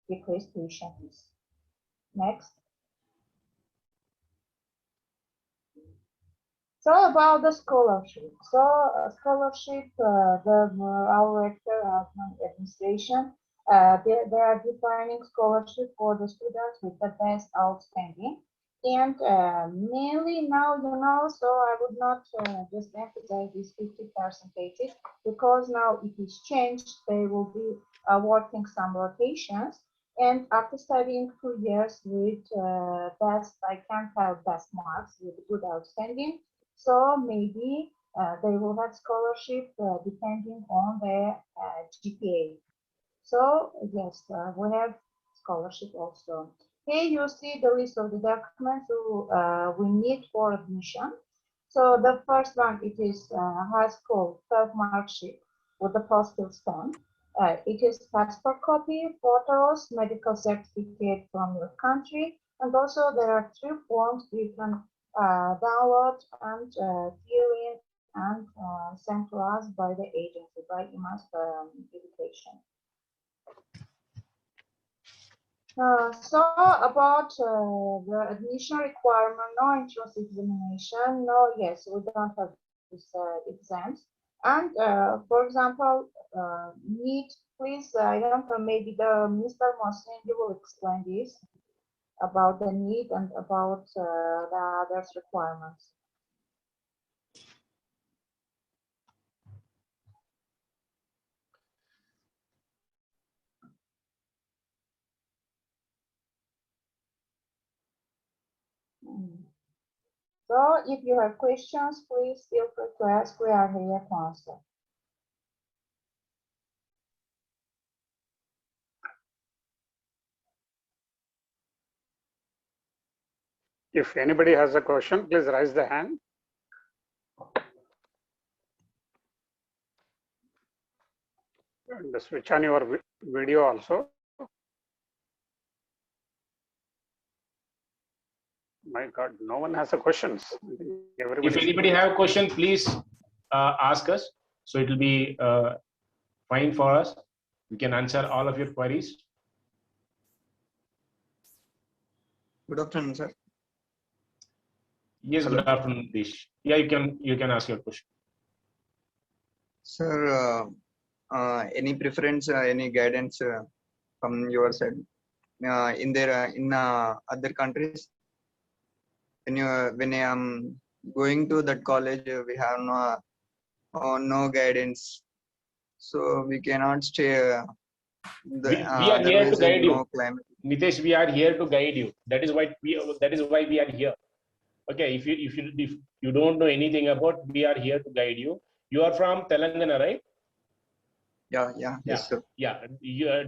decreased tuition fees. Next. So about the scholarship. So scholarship, our rector, administration, they are defining scholarship for the students with the best outstanding. And mainly now, so I would not just emphasize this 50%, because now it is changed. They will be working some rotations. And after studying 2 years with best, I can't have best marks with good outstanding. So maybe they will have scholarship depending on their GPA. So yes, we have scholarship also. Here you see the list of the documents we need for admission. So the first one, it is high school 12 mark sheet with the postal stamp. It is passport copy, photos, medical certificate from your country, and also there are 2 forms you can download and fill in and send to us by the agency, by IMAS Education. So about the admission requirement, no entrance examination, no, yes, we don't have this exams. And for example, NEET, please, I don't know, maybe the Mr. Mohsen, you will explain this about the NEET and about the others requirements. So if you have questions, please feel free to ask. We are here to answer. If anybody has a question, please raise the hand. And switch on your video also. My God, no one has a questions. If anybody have a question, please ask us. So it will be fine for us. We can answer all of your queries. Good afternoon, sir. Yes, hello. Good afternoon, Dish. Yeah, you can ask your question. Sir, any preference, any guidance from your side in other countries? When I am going to that college, we have no guidance, so we cannot stay. We are here to guide you. Nitesh, we are here to guide you. That is why we are here. Okay, if you don't know anything about, we are here to guide you. You are from Telangana, right? Yeah, yes, sir. Yeah.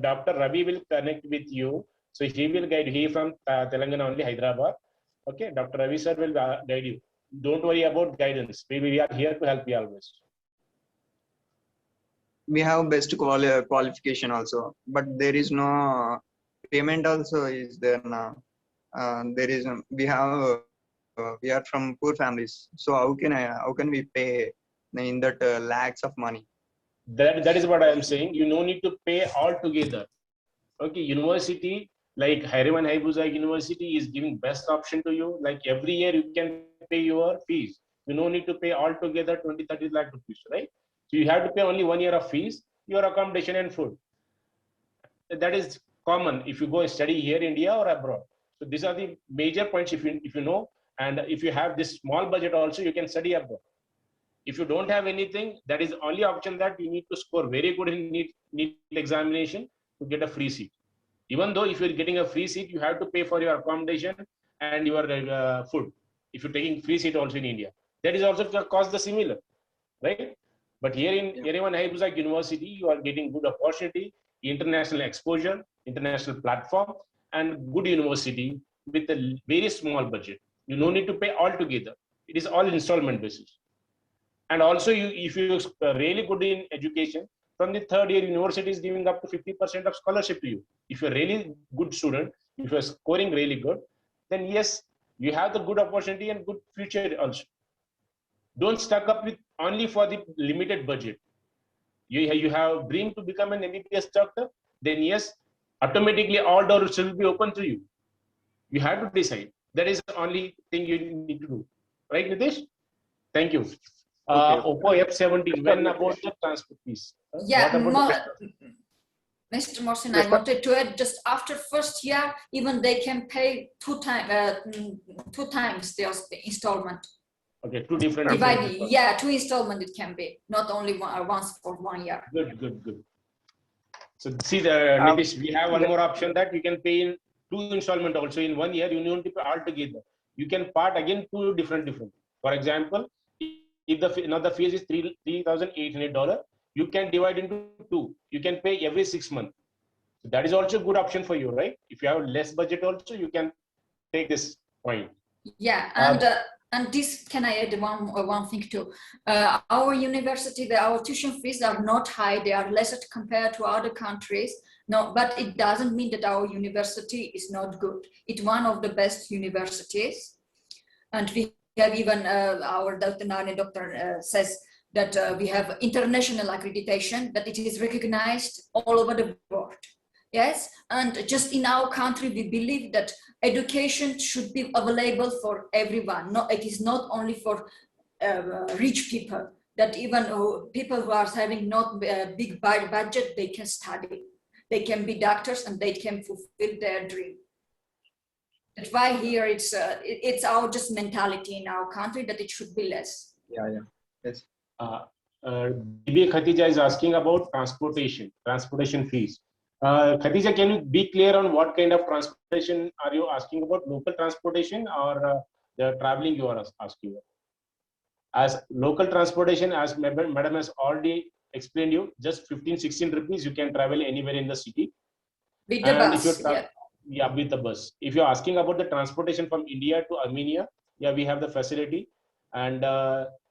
Dr. Ravi will connect with you. So he will guide you. He from Telangana only, Hyderabad. Okay, Dr. Ravi sir will guide you. Don't worry about guidance. We are here to help you always. We have best qualification also, but there is no payment also is there now. There is we are from poor families, so how can we pay in that lakhs of money? That is what I am saying. You no need to pay all together. Okay, university like Hariman Haibuza University is giving best option to you. Like every year you can pay your fees. You no need to pay all together 20-30 lakh rupees, right? So you have to pay only 1 year of fees, your accommodation and food. That is common if you go and study here in India or abroad. So these are the major points if you know, and if you have this small budget also, you can study abroad. If you don't have anything, that is only option that you need to score very good in NEET examination to get a free seat. Even though if you're getting a free seat, you have to pay for your accommodation and your food. If you're taking free seat also in India, that is also cost the similar, right? But here in Yerevan Haibuzag University, you are getting good opportunity, international exposure, international platform, and good university with a very small budget. You no need to pay all together. It is all installment basis. And also, if you are really good in education, from the third year, university is giving up to 50% of scholarship to you. If you're really good student, if you're scoring really good, then yes, you have the good opportunity and good future also. Don't stuck up with only for the limited budget. You have dream to become an MBBS doctor, then yes, automatically all doors will be open to you. You have to decide. That is the only thing you need to do. Right, Nitish? Thank you. Oppo F17, when about the transport piece? Yeah, Mr. Mohsin, I wanted to add just after first year, even they can pay two times the installment. Okay, two different. Yeah, two installment it can be, not only once for 1 year. Good. So see, Nitish, we have one more option that you can pay in two installment also in 1 year. You don't pay all together. You can part again two different. For example, if the fees is $3,800, you can divide into two. You can pay every 6 months. So that is also a good option for you, right? If you have less budget also, you can take this point. Yeah, and this, can I add one thing too? Our university, our tuition fees are not high. They are lesser compared to other countries. No, but it doesn't mean that our university is not good. It's one of the best universities. And we have even our Dr. Nani doctor says that we have international accreditation, that it is recognized all over the world. Yes, and just in our country, we believe that education should be available for everyone. No, it is not only for rich people, that even people who are having not a big budget, they can study. They can be doctors and they can fulfill their dream. That's why here it's our just mentality in our country that it should be less. Yeah, yes. DBA Khatija is asking about transportation fees. Khatija, can you be clear on what kind of transportation are you asking about? Local transportation or the traveling you are asking about? As local transportation, as Madam has already explained you, just 15-16 rupees, you can travel anywhere in the city. With the bus, with the bus. If you're asking about the transportation from India to Armenia, we have the facility, and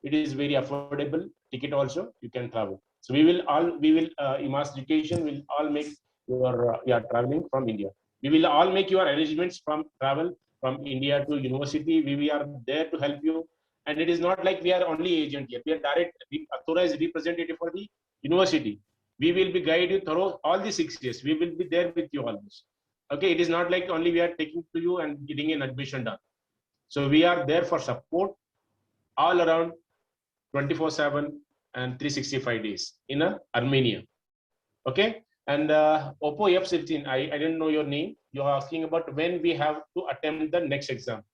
it is very affordable ticket also. You can travel. So IMAS Education will all make your traveling from India. We will all make your arrangements from travel from India to university. We are there to help you. And it is not like we are only agent here. We are direct authorized representative for the university. We will be guide you through all the 6 years. We will be there with you always. Okay, it is not like only we are taking to you and getting an admission done. So we are there for support all around 24/7 and 365 days in Armenia. Okay, and Oppo F16, I didn't know your name. You're asking about when we have to attempt the next exam.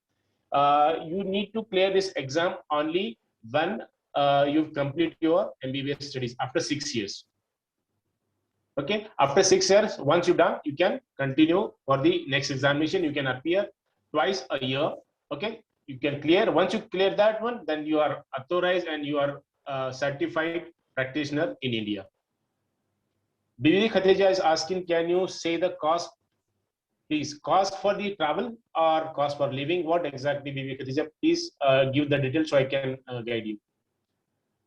You need to clear this exam only when you complete your MBBS studies after 6 years. Okay, after 6 years, once you're done, you can continue for the next examination. You can appear twice a year. Okay, you can clear. Once you clear that one, then you are authorized and you are certified practitioner in India. Bibi Khatija is asking, can you say the cost, please? Cost for the travel or cost for living? What exactly, Bibi Khatija? Please give the details so I can guide you.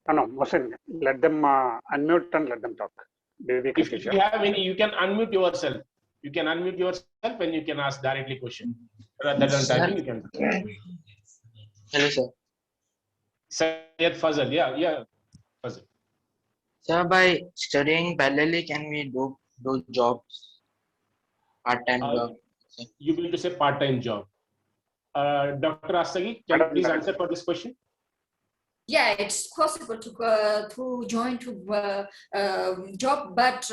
No, Mohsin, let them unmute and let them talk. If you have any, you can unmute yourself. You can unmute yourself and you can ask directly question. Rather than typing, you can. Hello, sir. Syed Fazal, yeah, Fazal. Sir, by studying parallelly, can we do jobs, part-time job? You mean to say part-time job? Dr. Astagi, can you please answer for this question? Yeah, it's possible to join to job, but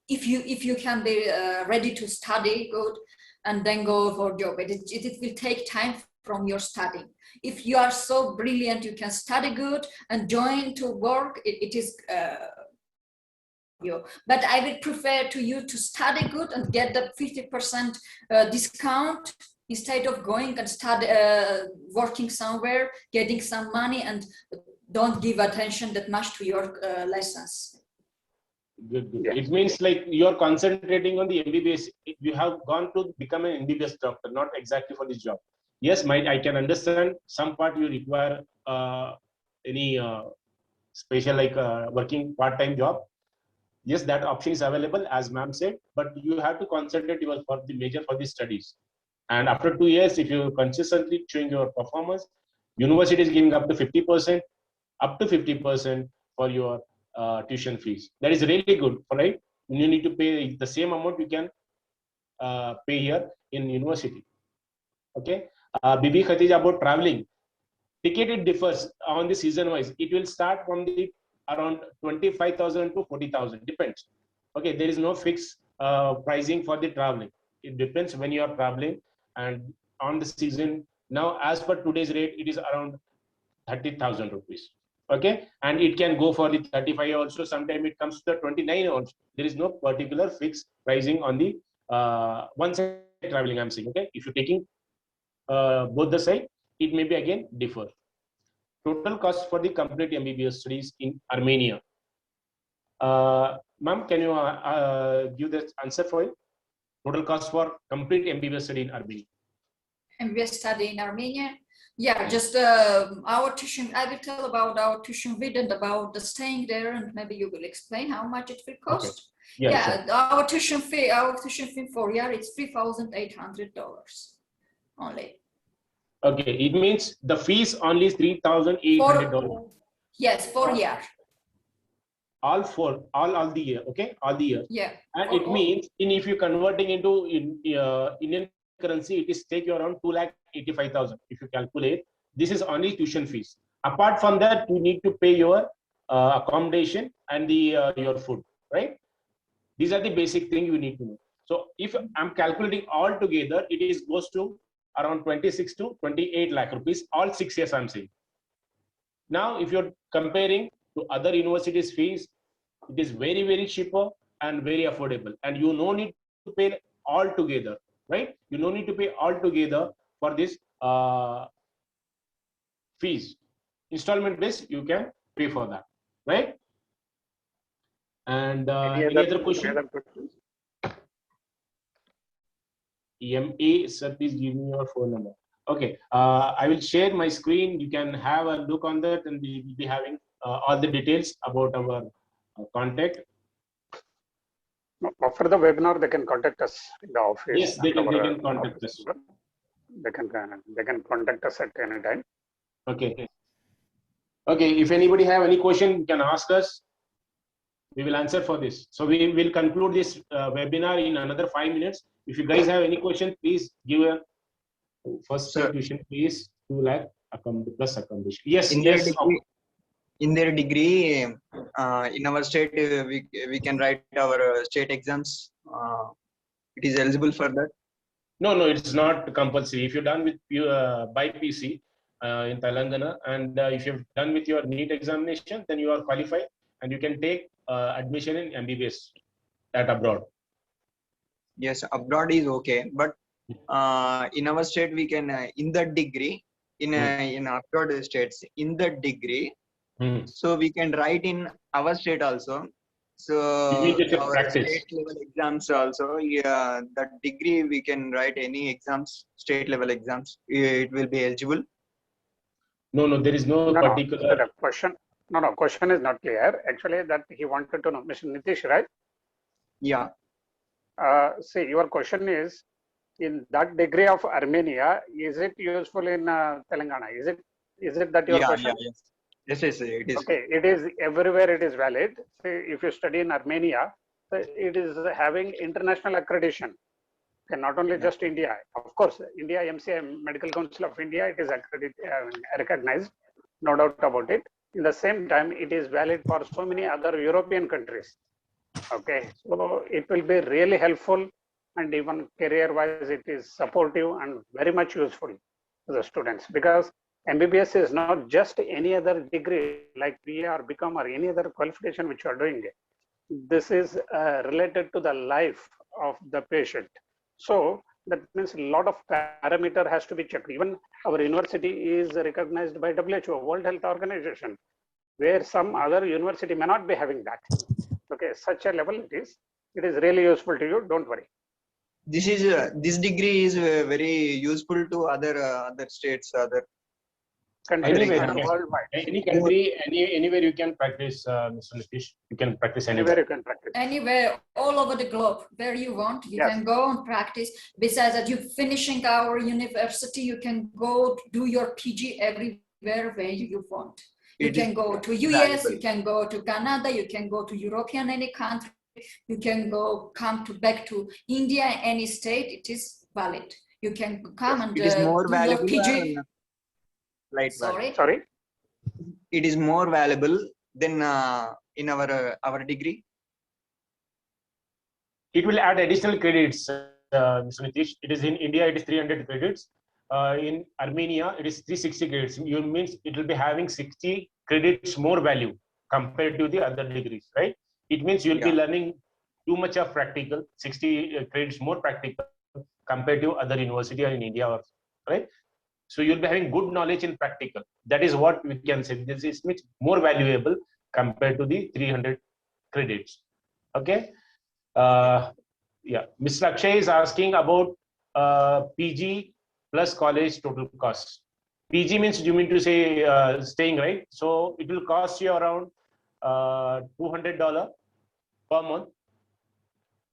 if you can be ready to study good and then go for job, it will take time from your studying. If you are so brilliant, you can study good and join to work. It is you. But I will prefer to you to study good and get the 50% discount instead of going and study working somewhere, getting some money, and don't give attention that much to your lessons. Good. It means like you're concentrating on the MBBS. You have gone to become an MBBS doctor, not exactly for this job. Yes, I can understand some part you require any special like working part-time job. Yes, that option is available as ma'am said, but you have to concentrate for the major for the studies. And after 2 years, if you consistently change your performance, university is giving up to 50%, for your tuition fees. That is really good, right? You need to pay the same amount you can pay here in university. Okay. Bibi Khatija, about traveling, ticket it differs on the season wise. It will start from the around 25,000 to 40,000, depends. Okay, there is no fixed pricing for the traveling. It depends when you are traveling and on the season. Now, as per today's rate, it is around 30,000 rupees. Okay, and it can go for the 35 also. Sometimes it comes to the 29 also. There is no particular fixed pricing on the one side traveling. I'm saying, okay, if you're taking both the side, it may be again differ. Total cost for the complete MBBS studies in Armenia. Ma'am, can you give the answer for it? Total cost for complete MBBS study in Armenia. MBBS study in Armenia. Yeah, just our tuition. I will tell about our tuition fee and about the staying there, and maybe you will explain how much it will cost. Okay. Yeah, sure. our tuition fee for year it's $3,800 only. Okay, it means the fees only $3,800. Yes, for year. All the year, okay, all the year. Yeah. And it means if you're converting into Indian currency, it is take you around 2,85,000. If you calculate, this is only tuition fees. Apart from that, you need to pay your accommodation and the your food, right? These are the basic things you need to know. So if I'm calculating all together, it goes to around 26 to 28 lakh rupees, all 6 years I'm saying. Now, if you're comparing to other universities' fees, it is very, very cheaper and very affordable. And you no need to pay all together, right? You no need to pay all together for this fees. Installment based, you can pay for that, right? And any other question? EMA, sir, please give me your phone number. Okay, I will share my screen. You can have a look on that, and we will be having all the details about our contact. After the webinar, they can contact us in the office. Yes, they can contact us. They can contact us at any time. Okay. Okay. If anybody have any question, you can ask us. We will answer for this. So we will conclude this webinar in another 5 minutes. If you guys have any question, please give a first tuition fees 2 lakh plus accommodation. Yes. In their degree, in our state, we can write our state exams. It is eligible for that. No, it's not compulsory. If you're done with by PC in Telangana, and if you've done with your NEET examination, then you are qualified and you can take admission in MBBS at abroad. Yes, abroad is okay, but in our state we can in the degree in abroad states in the degree. So we can write in our state also. So You mean just a our practice. state level exams also, yeah, that degree we can write any exams, state level exams. It will be eligible. No, there is no particular. The question, question is not clear. Actually, that he wanted to know, Mr. Nitish, right? Yeah. See, your question is, in that degree of Armenia, is it useful in Telangana? Is it that your question? Yes, it is. Okay, it is everywhere. It is valid. See, if you study in Armenia, it is having international accreditation. Okay, not only just India. Of course, India MCI Medical Council of India, it is recognized, no doubt about it. In the same time, it is valid for so many other European countries. Okay, so it will be really helpful, and even career-wise, it is supportive and very much useful to the students, because MBBS is not just any other degree like BA or BCom or any other qualification which you are doing. This is related to the life of the patient. So that means a lot of parameter has to be checked. Even our university is recognized by WHO, World Health Organization, where some other university may not be having that. Okay, such a level it is. It is really useful to you. Don't worry. This is this degree is very useful to other states, other countries, Anywhere, worldwide. any country, anywhere you can practice, Mr. Nitish. You can practice anywhere. You can practice. Anywhere, all over the globe, where you want, you can go and practice. Besides that, you finishing our university, you can go do your PG everywhere where you want. You can go to US, you can go to Canada, you can go to European any country, you can go back to India, any state. It is valid. You can come and it is more do valuable your PG. Sorry. It is more valuable than in our degree. It will add additional credits, Mr. Nitish. It is in India, it is 300 credits. In Armenia, it is 360 credits. You means it will be having 60 credits more value compared to the other degrees, right? It means you'll be learning too much of practical, 60 credits more practical compared to other university or in India, or right? So you'll be having good knowledge in practical. That is what we can say. This is much more valuable compared to the 300 credits. Okay. Yeah. Mr. Akshay is asking about PG plus college total cost. PG means you mean to say staying, right? So it will cost you around $200 per month,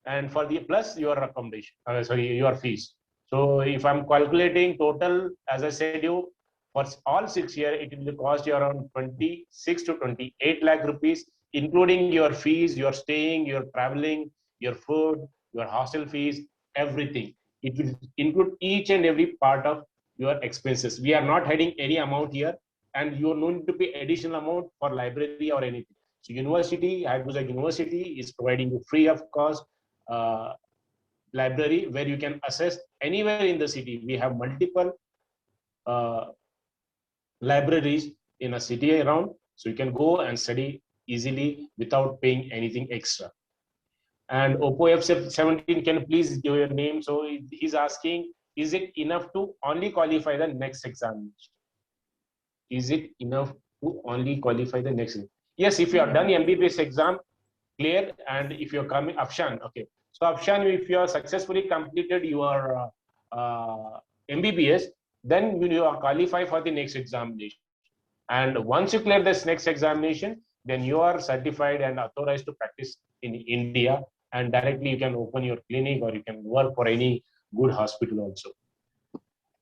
and for the plus your accommodation, your fees. So if I'm calculating total, as I said you, for all 6 years, it will cost you around 26 to 28 lakh rupees, including your fees, your staying, your traveling, your food, your hostel fees, everything. It will include each and every part of your expenses. We are not hiding any amount here, and you don't need to pay additional amount for library or anything. So university, Hayabusa University is providing you free of cost library where you can access anywhere in the city. We have multiple libraries in a city around, so you can go and study easily without paying anything extra. And Oppo F17, can you please give your name? So he's asking, is it enough to only qualify the next examination? Is it enough to only qualify the next? Yes, if you have done MBBS exam, clear, and if you're coming, Afshan, okay. So Afshan, if you are successfully completed your MBBS, then you are qualified for the next examination. And once you clear this next examination, then you are certified and authorized to practice in India, and directly you can open your clinic or you can work for any good hospital also.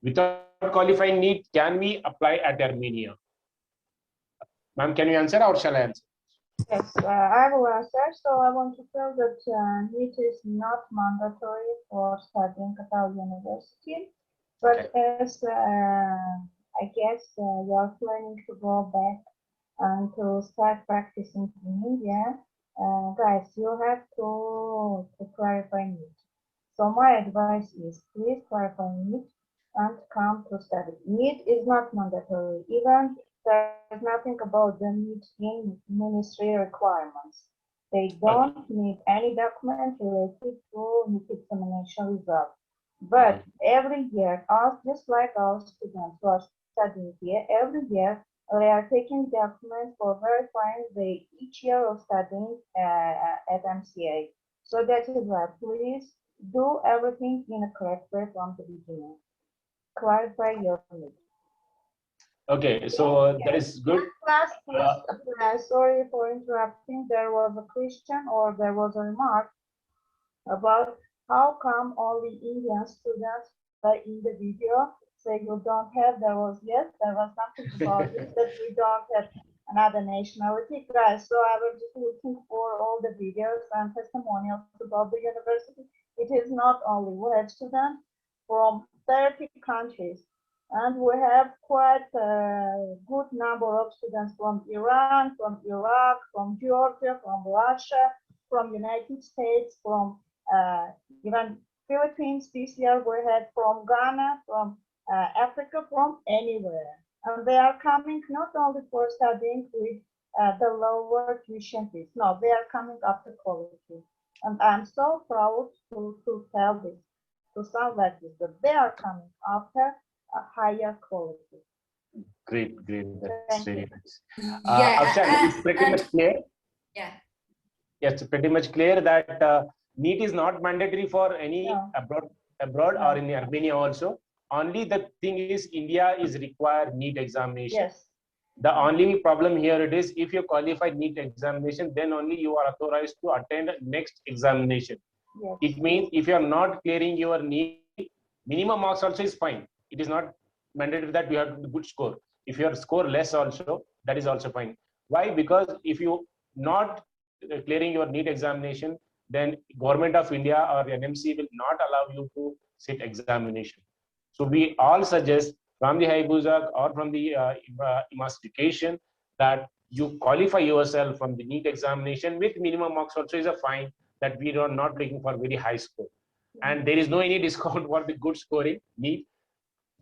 Without qualifying NEET, can we apply at Armenia? Ma'am, can you answer or shall I answer? Yes, I will answer. So I want to tell that NEET is not mandatory for studying at our university, but as I guess you are planning to go back and to start practicing in India, guys, you have to clarify NEET. So my advice is please clarify NEET and come to study. NEET is not mandatory. Even there's nothing about the NEET in ministry requirements. They don't need any document related to NEET examination result. But every year, just like our students who are studying here, every year they are taking documents for verifying each year of studying at MCA. So that is why please do everything in a correct way from the beginning. Clarify your needs. Okay, so that is good. Class, please, sorry for interrupting. There was a question or there was a remark about how come only Indian students are in the video. So you don't have, there was something about this, that we don't have another nationality. Guys, so I was just looking for all the videos and testimonials about the university. It is not only, we have students from 30 countries. And we have quite a good number of students from Iran, from Iraq, from Georgia, from Russia, from United States, from even Philippines. This year we had from Ghana, from Africa, from anywhere. And they are coming not only for studying with the lower tuition fees. No, they are coming after quality. And I'm so proud to tell this, to sound like this, that they are coming after a higher quality. Great. That's really nice. Yeah, Akshay, it's pretty much clear. Yeah. Yes, it's pretty much clear that NEET is not mandatory for any abroad or in Armenia also. Only the thing is India is required NEET examination. Yes. The only problem here it is if you qualify NEET examination, then only you are authorized to attend next examination. Yes. It means if you are not clearing your NEET, minimum marks also is fine. It is not mandatory that you have a good score. If your score less also, that is also fine. Why? Because if you not clearing your NEET examination, then Government of India or NMC will not allow you to sit examination. So we all suggest from the Haibuzak or from the IMAS education that you qualify yourself from the NEET examination with minimum marks also is a fine, that we are not looking for very high score. And there is no any discount for the good scoring NEET.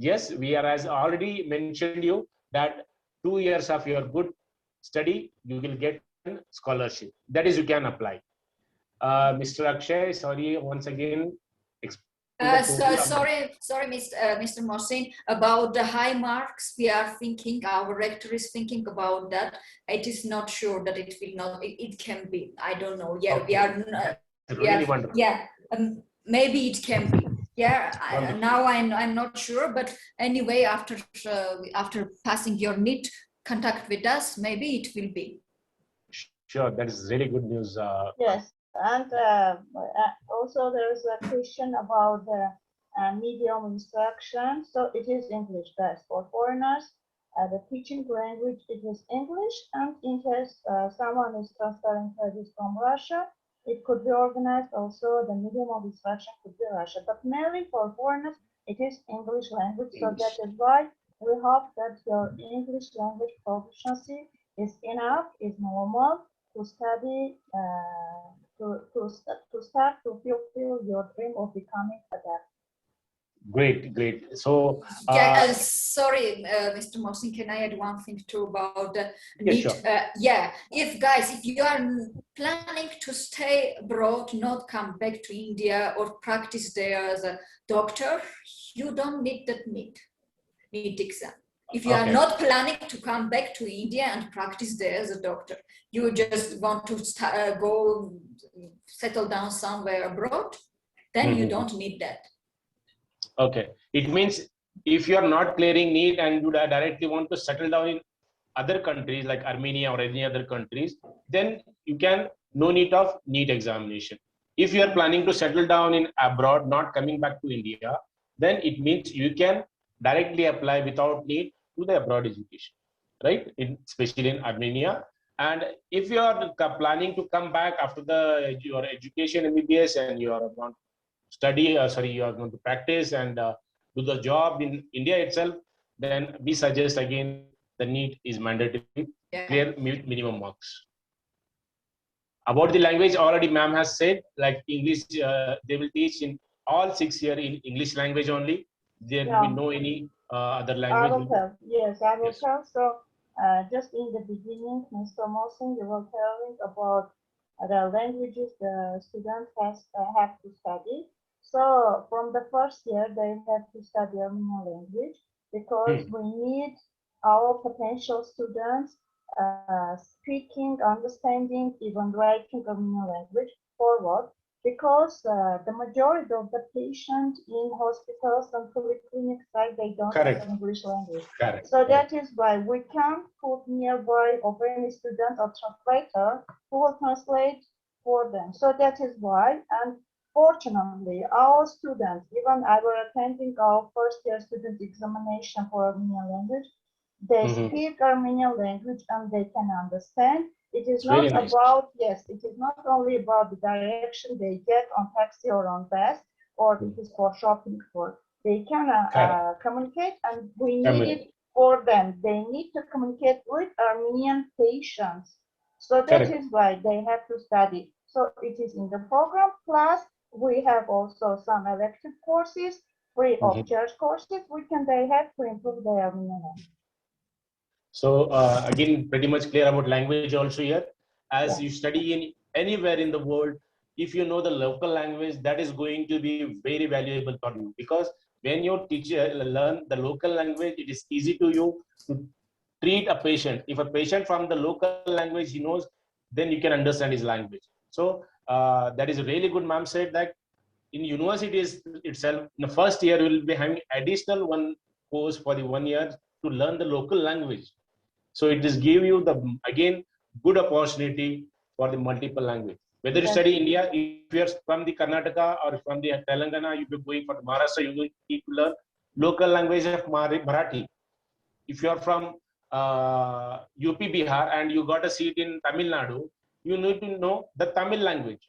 Yes, we are, as already mentioned you, that 2 years of your good study, you will get a scholarship. That is, you can apply. Mr. Akshay, sorry, once again. Sorry, Mr. Mohsin, about the high marks. We are thinking, our rector is thinking about that. It is not sure that it will not. It can be. I don't know. Yeah, Okay. we are. Really wonderful. Yeah, maybe it can be. Yeah, now I'm not sure, but anyway, after passing your NEET, contact with us. Maybe it will be. Sure, that is really good news. Yes, and also there is a question about the medium instruction. So it is English, guys. For foreigners, the teaching language it is English, and in case someone is transferring credits from Russia, it could be organized also, the medium of instruction could be Russia, but mainly for foreigners, it is English language. So that is why we hope that your English language proficiency is enough, is normal to study, to start to fulfill your dream of becoming a doctor. Great. So, sorry, Mr. Mohsin, can I add one thing too about the NEET? Yeah, if you are planning to stay abroad, not come back to India or practice there as a doctor, you don't need that NEET exam. If you are not planning to come back to India and practice there as a doctor, you just want to go settle down somewhere abroad, then you don't need that. Okay, it means if you are not clearing NEET and you directly want to settle down in other countries like Armenia or any other countries, then you can no need of NEET examination. If you are planning to settle down in abroad, not coming back to India, then it means you can directly apply without NEET to the abroad education, right? Especially in Armenia. And if you are planning to come back after your education MBBS and you are going to study, you are going to practice and do the job in India itself, then we suggest again the NEET is mandatory, clear minimum marks. About the language, already ma'am has said, like English, they will teach in all 6 years in English language only. There will be no any other language. I will tell. Yes, I will tell. So just in the beginning, Mr. Mohsin, you were telling about the languages the students have to study. So from the first year, they have to study Armenian language because we need our potential students speaking, understanding, even writing Armenian language forward. Because the majority of the patients in hospitals and polyclinics side, they don't Correct. have English language. Correct. So that is why we can put nearby of any student or translator who will translate for them. So that is why, and fortunately, our students, even I were attending our first year student examination for Armenian language, they speak Armenian language and they can understand. It is not Very nice. about, yes, it is not only about the direction they get on taxi or on bus, or it is for shopping for. They can communicate, and we need it for them. They need to communicate with Armenian patients. So that is why they have to study. So it is in the program, plus we have also some elective courses, free of charge courses, they have to improve their Armenian language. So again, pretty much clear about language also here. As you study in anywhere in the world, if you know the local language, that is going to be very valuable for you, because when your teacher learn the local language, it is easy to you to treat a patient. If a patient from the local language he knows, then you can understand his language. So that is really good. Ma'am said that in universities itself, in the first year, you will be having additional one course for the 1 year to learn the local language. So it is give you the, again, good opportunity for the multiple language. Whether you study India, if you are from the Karnataka or from the Telangana, you be going for the Maharashtra, you need to learn local language of Marathi. If you are from UP, Bihar, and you got a seat in Tamil Nadu, you need to know the Tamil language.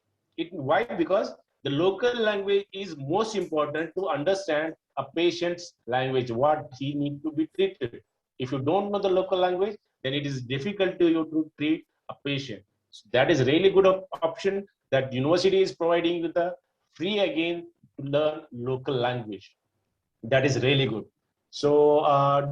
Why? Because the local language is most important to understand a patient's language, what he needs to be treated. If you don't know the local language, then it is difficult to you to treat a patient. So that is really good option that university is providing with a free again to learn local language. That is really good. So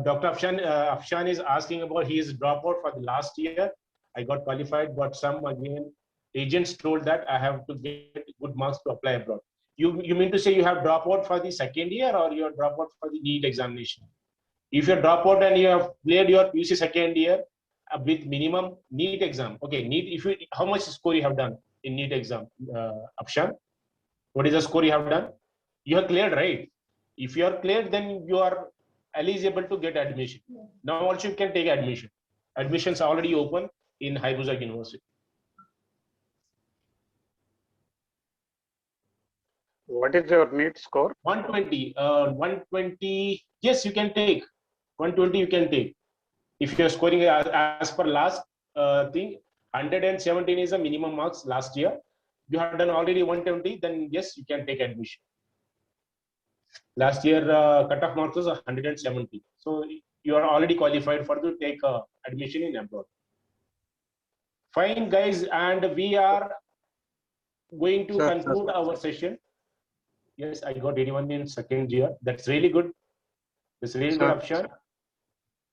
Dr. Afshan is asking about his dropout for the last year. I got qualified, but some again agents told that I have to get good marks to apply abroad. You mean to say you have dropout for the second year, or you have dropout for the NEET examination? If you drop out and you have cleared your UC second year with minimum NEET exam, okay, NEET, how much score you have done in NEET exam, Afshan? What is the score you have done? You have cleared, right? If you are cleared, then you are eligible to get admission. Now also you can take admission. Admissions are already open in Haibuzag University. What is your NEET score? 120. 120. Yes, you can take. 120 you can take. If you are scoring as per last thing, 117 is the minimum marks last year. You have done already 120, then yes, you can take admission. Last year cutoff marks was 170. So you are already qualified for to take admission in abroad. Fine, guys, and we are going to conclude our session. Yes, I got 81 in second year. That's really good. That's really good option.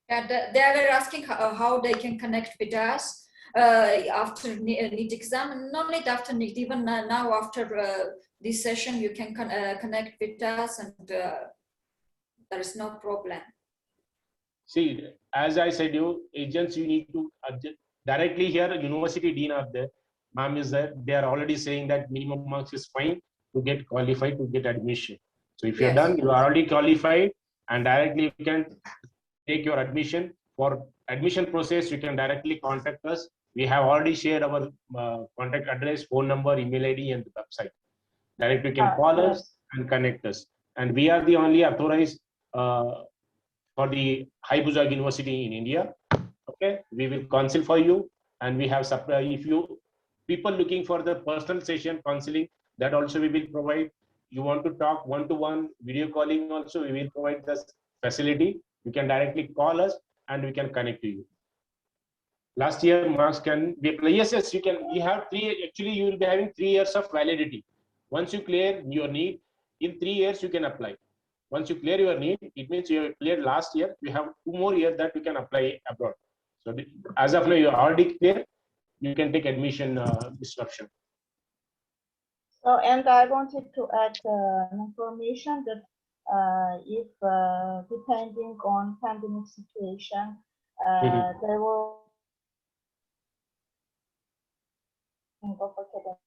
And they are asking how they can connect with us after NEET exam. Not only after NEET, even now after this session, you can connect with us, and there is no problem. See, as I said, you agents, you need to directly here. University dean are there, ma'am is there. They are already saying that minimum marks is fine to get qualified to get admission. So if you're done, you are already qualified, and directly you can take your admission. For admission process, you can directly contact us. We have already shared our contact address, phone number, email ID, and the website. Directly you can call us and connect us. And we are the only authorized for the Haibuzag University in India. Okay, we will counsel for you, and we have if you people looking for the personal session counseling, that also we will provide. You want to talk one-to-one video calling also, we will provide this facility. You can directly call us and we can connect to you. Last year marks can be, yes, you can. You have actually you will be having 3 years of validity. Once you clear your NEET, in 3 years you can apply. Once you clear your NEET, it means you have cleared last year. You have 2 more years that you can apply abroad. So as of now, you are already clear. You can take admission disruption. So, and I wanted to add an information that if depending on pandemic situation, there will of academic.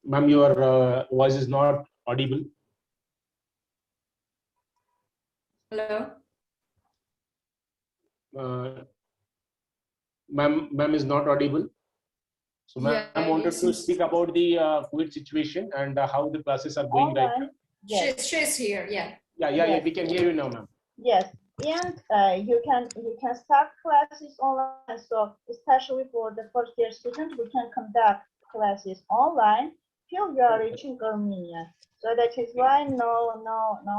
Ma'am, your voice is not audible. Hello. Ma'am is not audible. So ma'am wanted to speak about the COVID situation and how the classes are going right now. Yes. She's here. Yeah. Yeah. We can hear you now, ma'am. Yes, and you can start classes online. So especially for the first year students, we can conduct classes online till you are reaching Armenia. So that is why no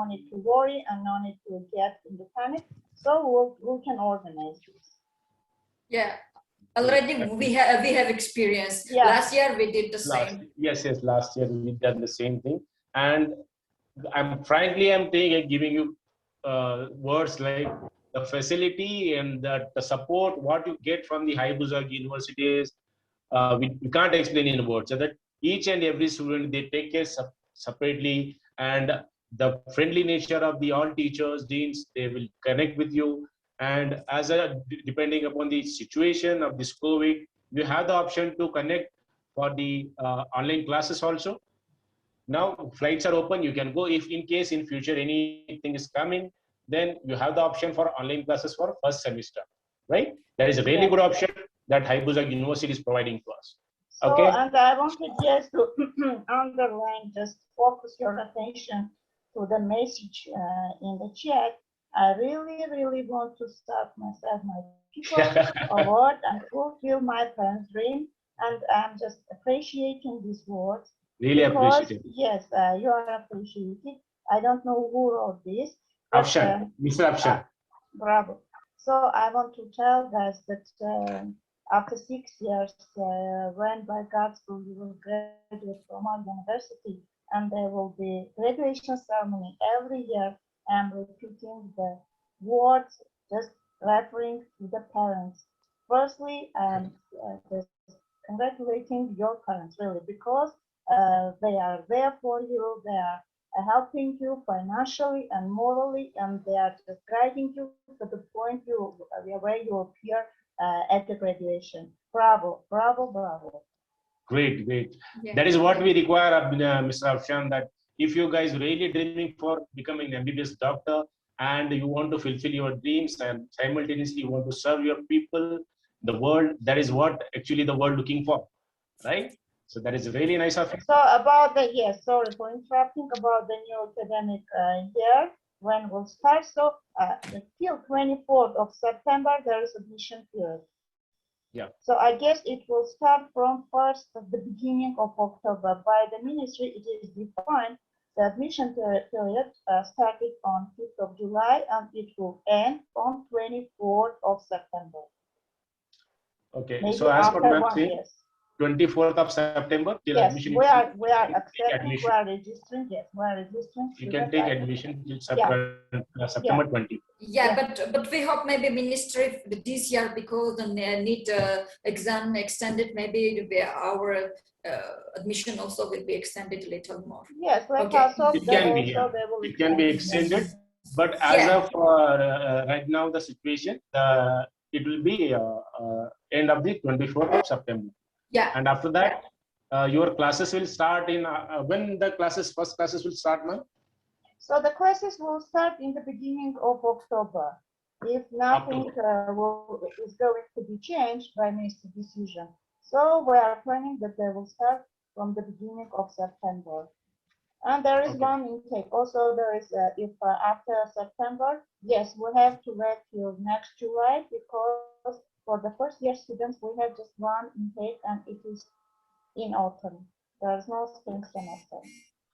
need to worry and no need to get in the panic. So we can organize this. Yeah. Already we have experience. Yeah. Last year we did the same. Yes. Last year we did the same thing, and I'm giving you words like the facility and the support what you get from the Haibuzag universities. We can't explain in words. So that each and every student they take care separately, and the friendly nature of the all teachers, deans, they will connect with you. And as depending upon the situation of this COVID, you have the option to connect for the online classes also. Now flights are open, you can go. If in case in future anything is coming, then you have the option for online classes for first semester, right? That is a really good option that Haibuzag University is providing to us. So, okay. And I wanted just to underline, just focus your attention to the message in the chat. I really want to start myself, my people, award and fulfill my parents' dream. And I'm just appreciating these words. Really appreciate it. Yes, you are appreciated. I don't know who wrote this. Afshan, Mr. Afshan. Bravo. So I want to tell guys that after 6 years, when by God's will you will graduate from our university, and there will be graduation ceremony every year. I'm repeating the words, just referring to the parents. Firstly, I'm just congratulating your parents, really, because they are there for you, they are helping you financially and morally, and they are just guiding you to the point where you appear at the graduation. Bravo. Great. Yeah. That is what we require, Mr. Afshan, that if you guys really dreaming for becoming an MBBS doctor and you want to fulfill your dreams and simultaneously you want to serve your people, the world, that is what actually the world looking for, right? So that is really nice of you. So about the, sorry for interrupting, about the new academic year, when we'll start. So till 24th of September, there is admission period. Yeah. So I guess it will start from the beginning of October. By the ministry, it is defined the admission period started on 5th of July and it will end on 24th of September. Okay. Maybe so as per after ma'am saying, 24th of September till admission. We are accepting, admission. we are registering. Yes, we are registering. You can take admission till September 20. Yeah, but we hope maybe ministry this year, because the NEET exam extended, maybe our admission also will be extended a little more. Yes, Okay. It can be extended, but as of right now the situation, it will be end of the 24th of September. Yeah. And after that, your classes will start in when the first classes will start, ma'am? So the classes will start in the beginning of October, if nothing is going to be changed by ministry decision. So we are planning that they will start from the beginning of September. And there is one intake. Also, there is, if after September, yes, we have to wait till next July, because for the first year students, we have just one intake and it is in autumn. There is no spring semester.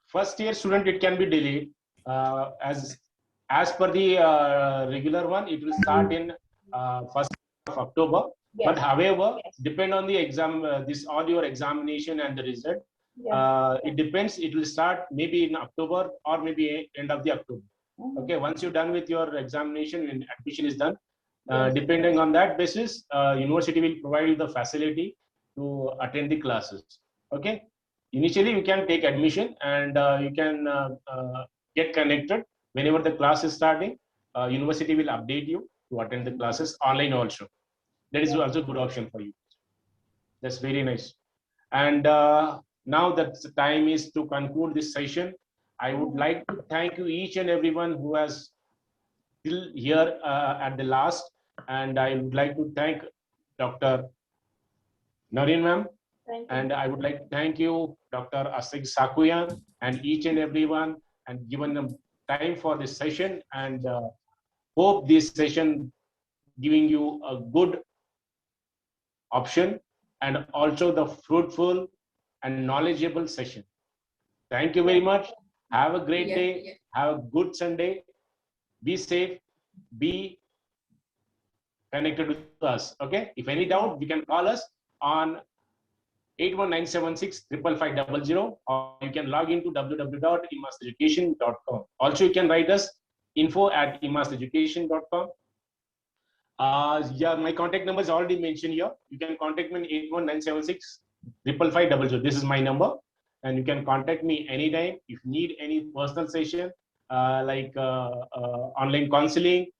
First year student, it can be delayed. As per the regular one, it will start in 1st of October. Yes. But however, depend on the exam, all your examination and the result. It depends. It will start maybe in October or maybe end of the October. Okay, once you're done with your examination and admission is done, depending on that basis, university will provide you the facility to attend the classes. Okay. Initially, you can take admission and you can get connected whenever the class is starting. University will update you to attend the classes online also. That is also a good option for you. That's very nice. And now that the time is to conclude this session, I would like to thank you each and everyone who has till here at the last. And I would like to thank Dr. Noreen ma'am. And I would like to thank you, Dr. Asik Sakuyan, and each and everyone, and given them time for this session. And hope this session giving you a good option and also the fruitful and knowledgeable session. Thank you very much. Have a great day. Have a good Sunday. Be safe. Be connected with us. Okay. If any doubt, you can call us on 81976-55500, or you can log into www.imaseducation.com. Also, you can write us info@imaseducation.com. Yeah, my contact number is already mentioned here. You can contact me on 81976-55500. This is my number, and you can contact me anytime if you need any personal session, like online counseling,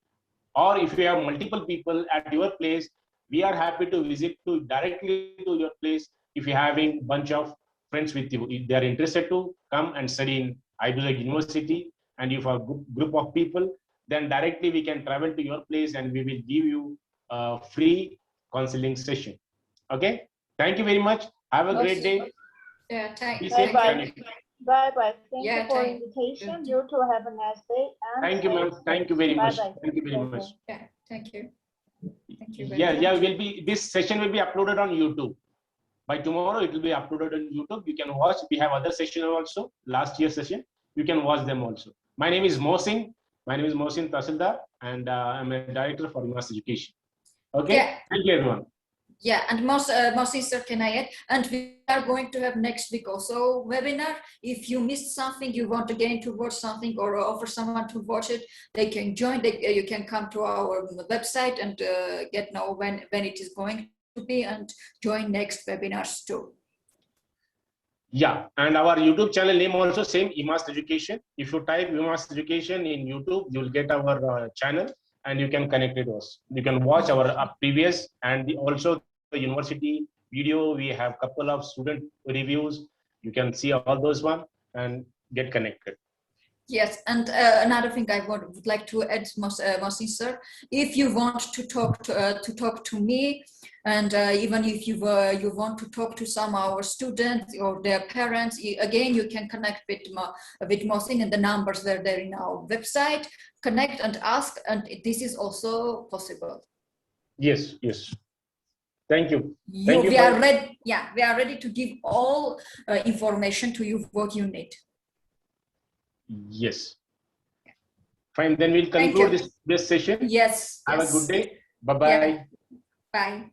or if you have multiple people at your place, we are happy to visit to directly to your place. If you're having a bunch of friends with you, if they are interested to come and study in IBSEC University, and if a group of people, then directly we can travel to your place and we will give you a free counseling session. Okay. Thank you very much. Have a great day. Yeah, Be safe. Bye bye. Thank Yeah, you for thank invitation. You too have a nice day. And Thank you, ma'am. Thank you very much. Thank you very much. Yeah, thank you. Thank you very Yeah, much. this session will be uploaded on YouTube. By tomorrow, it will be uploaded on YouTube. You can watch. We have other sessions also. Last year's session, you can watch them also. My name is Mohsin. My name is Mohsin Tasildar, and I'm a director for Imas Education. Okay. Yeah. Thank you, everyone. Yeah, and Mohsin sir, can I add? And we are going to have next week also webinar. If you missed something, you want again to watch something or offer someone to watch it, they can join. You can come to our website and get know when it is going to be and join next webinars too. Yeah, and our YouTube channel name also same, Imas Education. If you type Imas Education in YouTube, you will get our channel and you can connect it to us. You can watch our previous and also the university video. We have a couple of student reviews. You can see all those one and get connected. Yes, and another thing I would like to add, Mohsin sir, if you want to talk to me, and even if you want to talk to some of our students or their parents, again you can connect with Mohsin, and the numbers are there in our website. Connect and ask, and this is also possible. Yes, yes. Thank you. We are ready. Yeah, we are ready to give all information to you what you need. Yes. Fine. Then we'll conclude this session. Yes. Have a good day. Bye-bye. Yeah. Bye.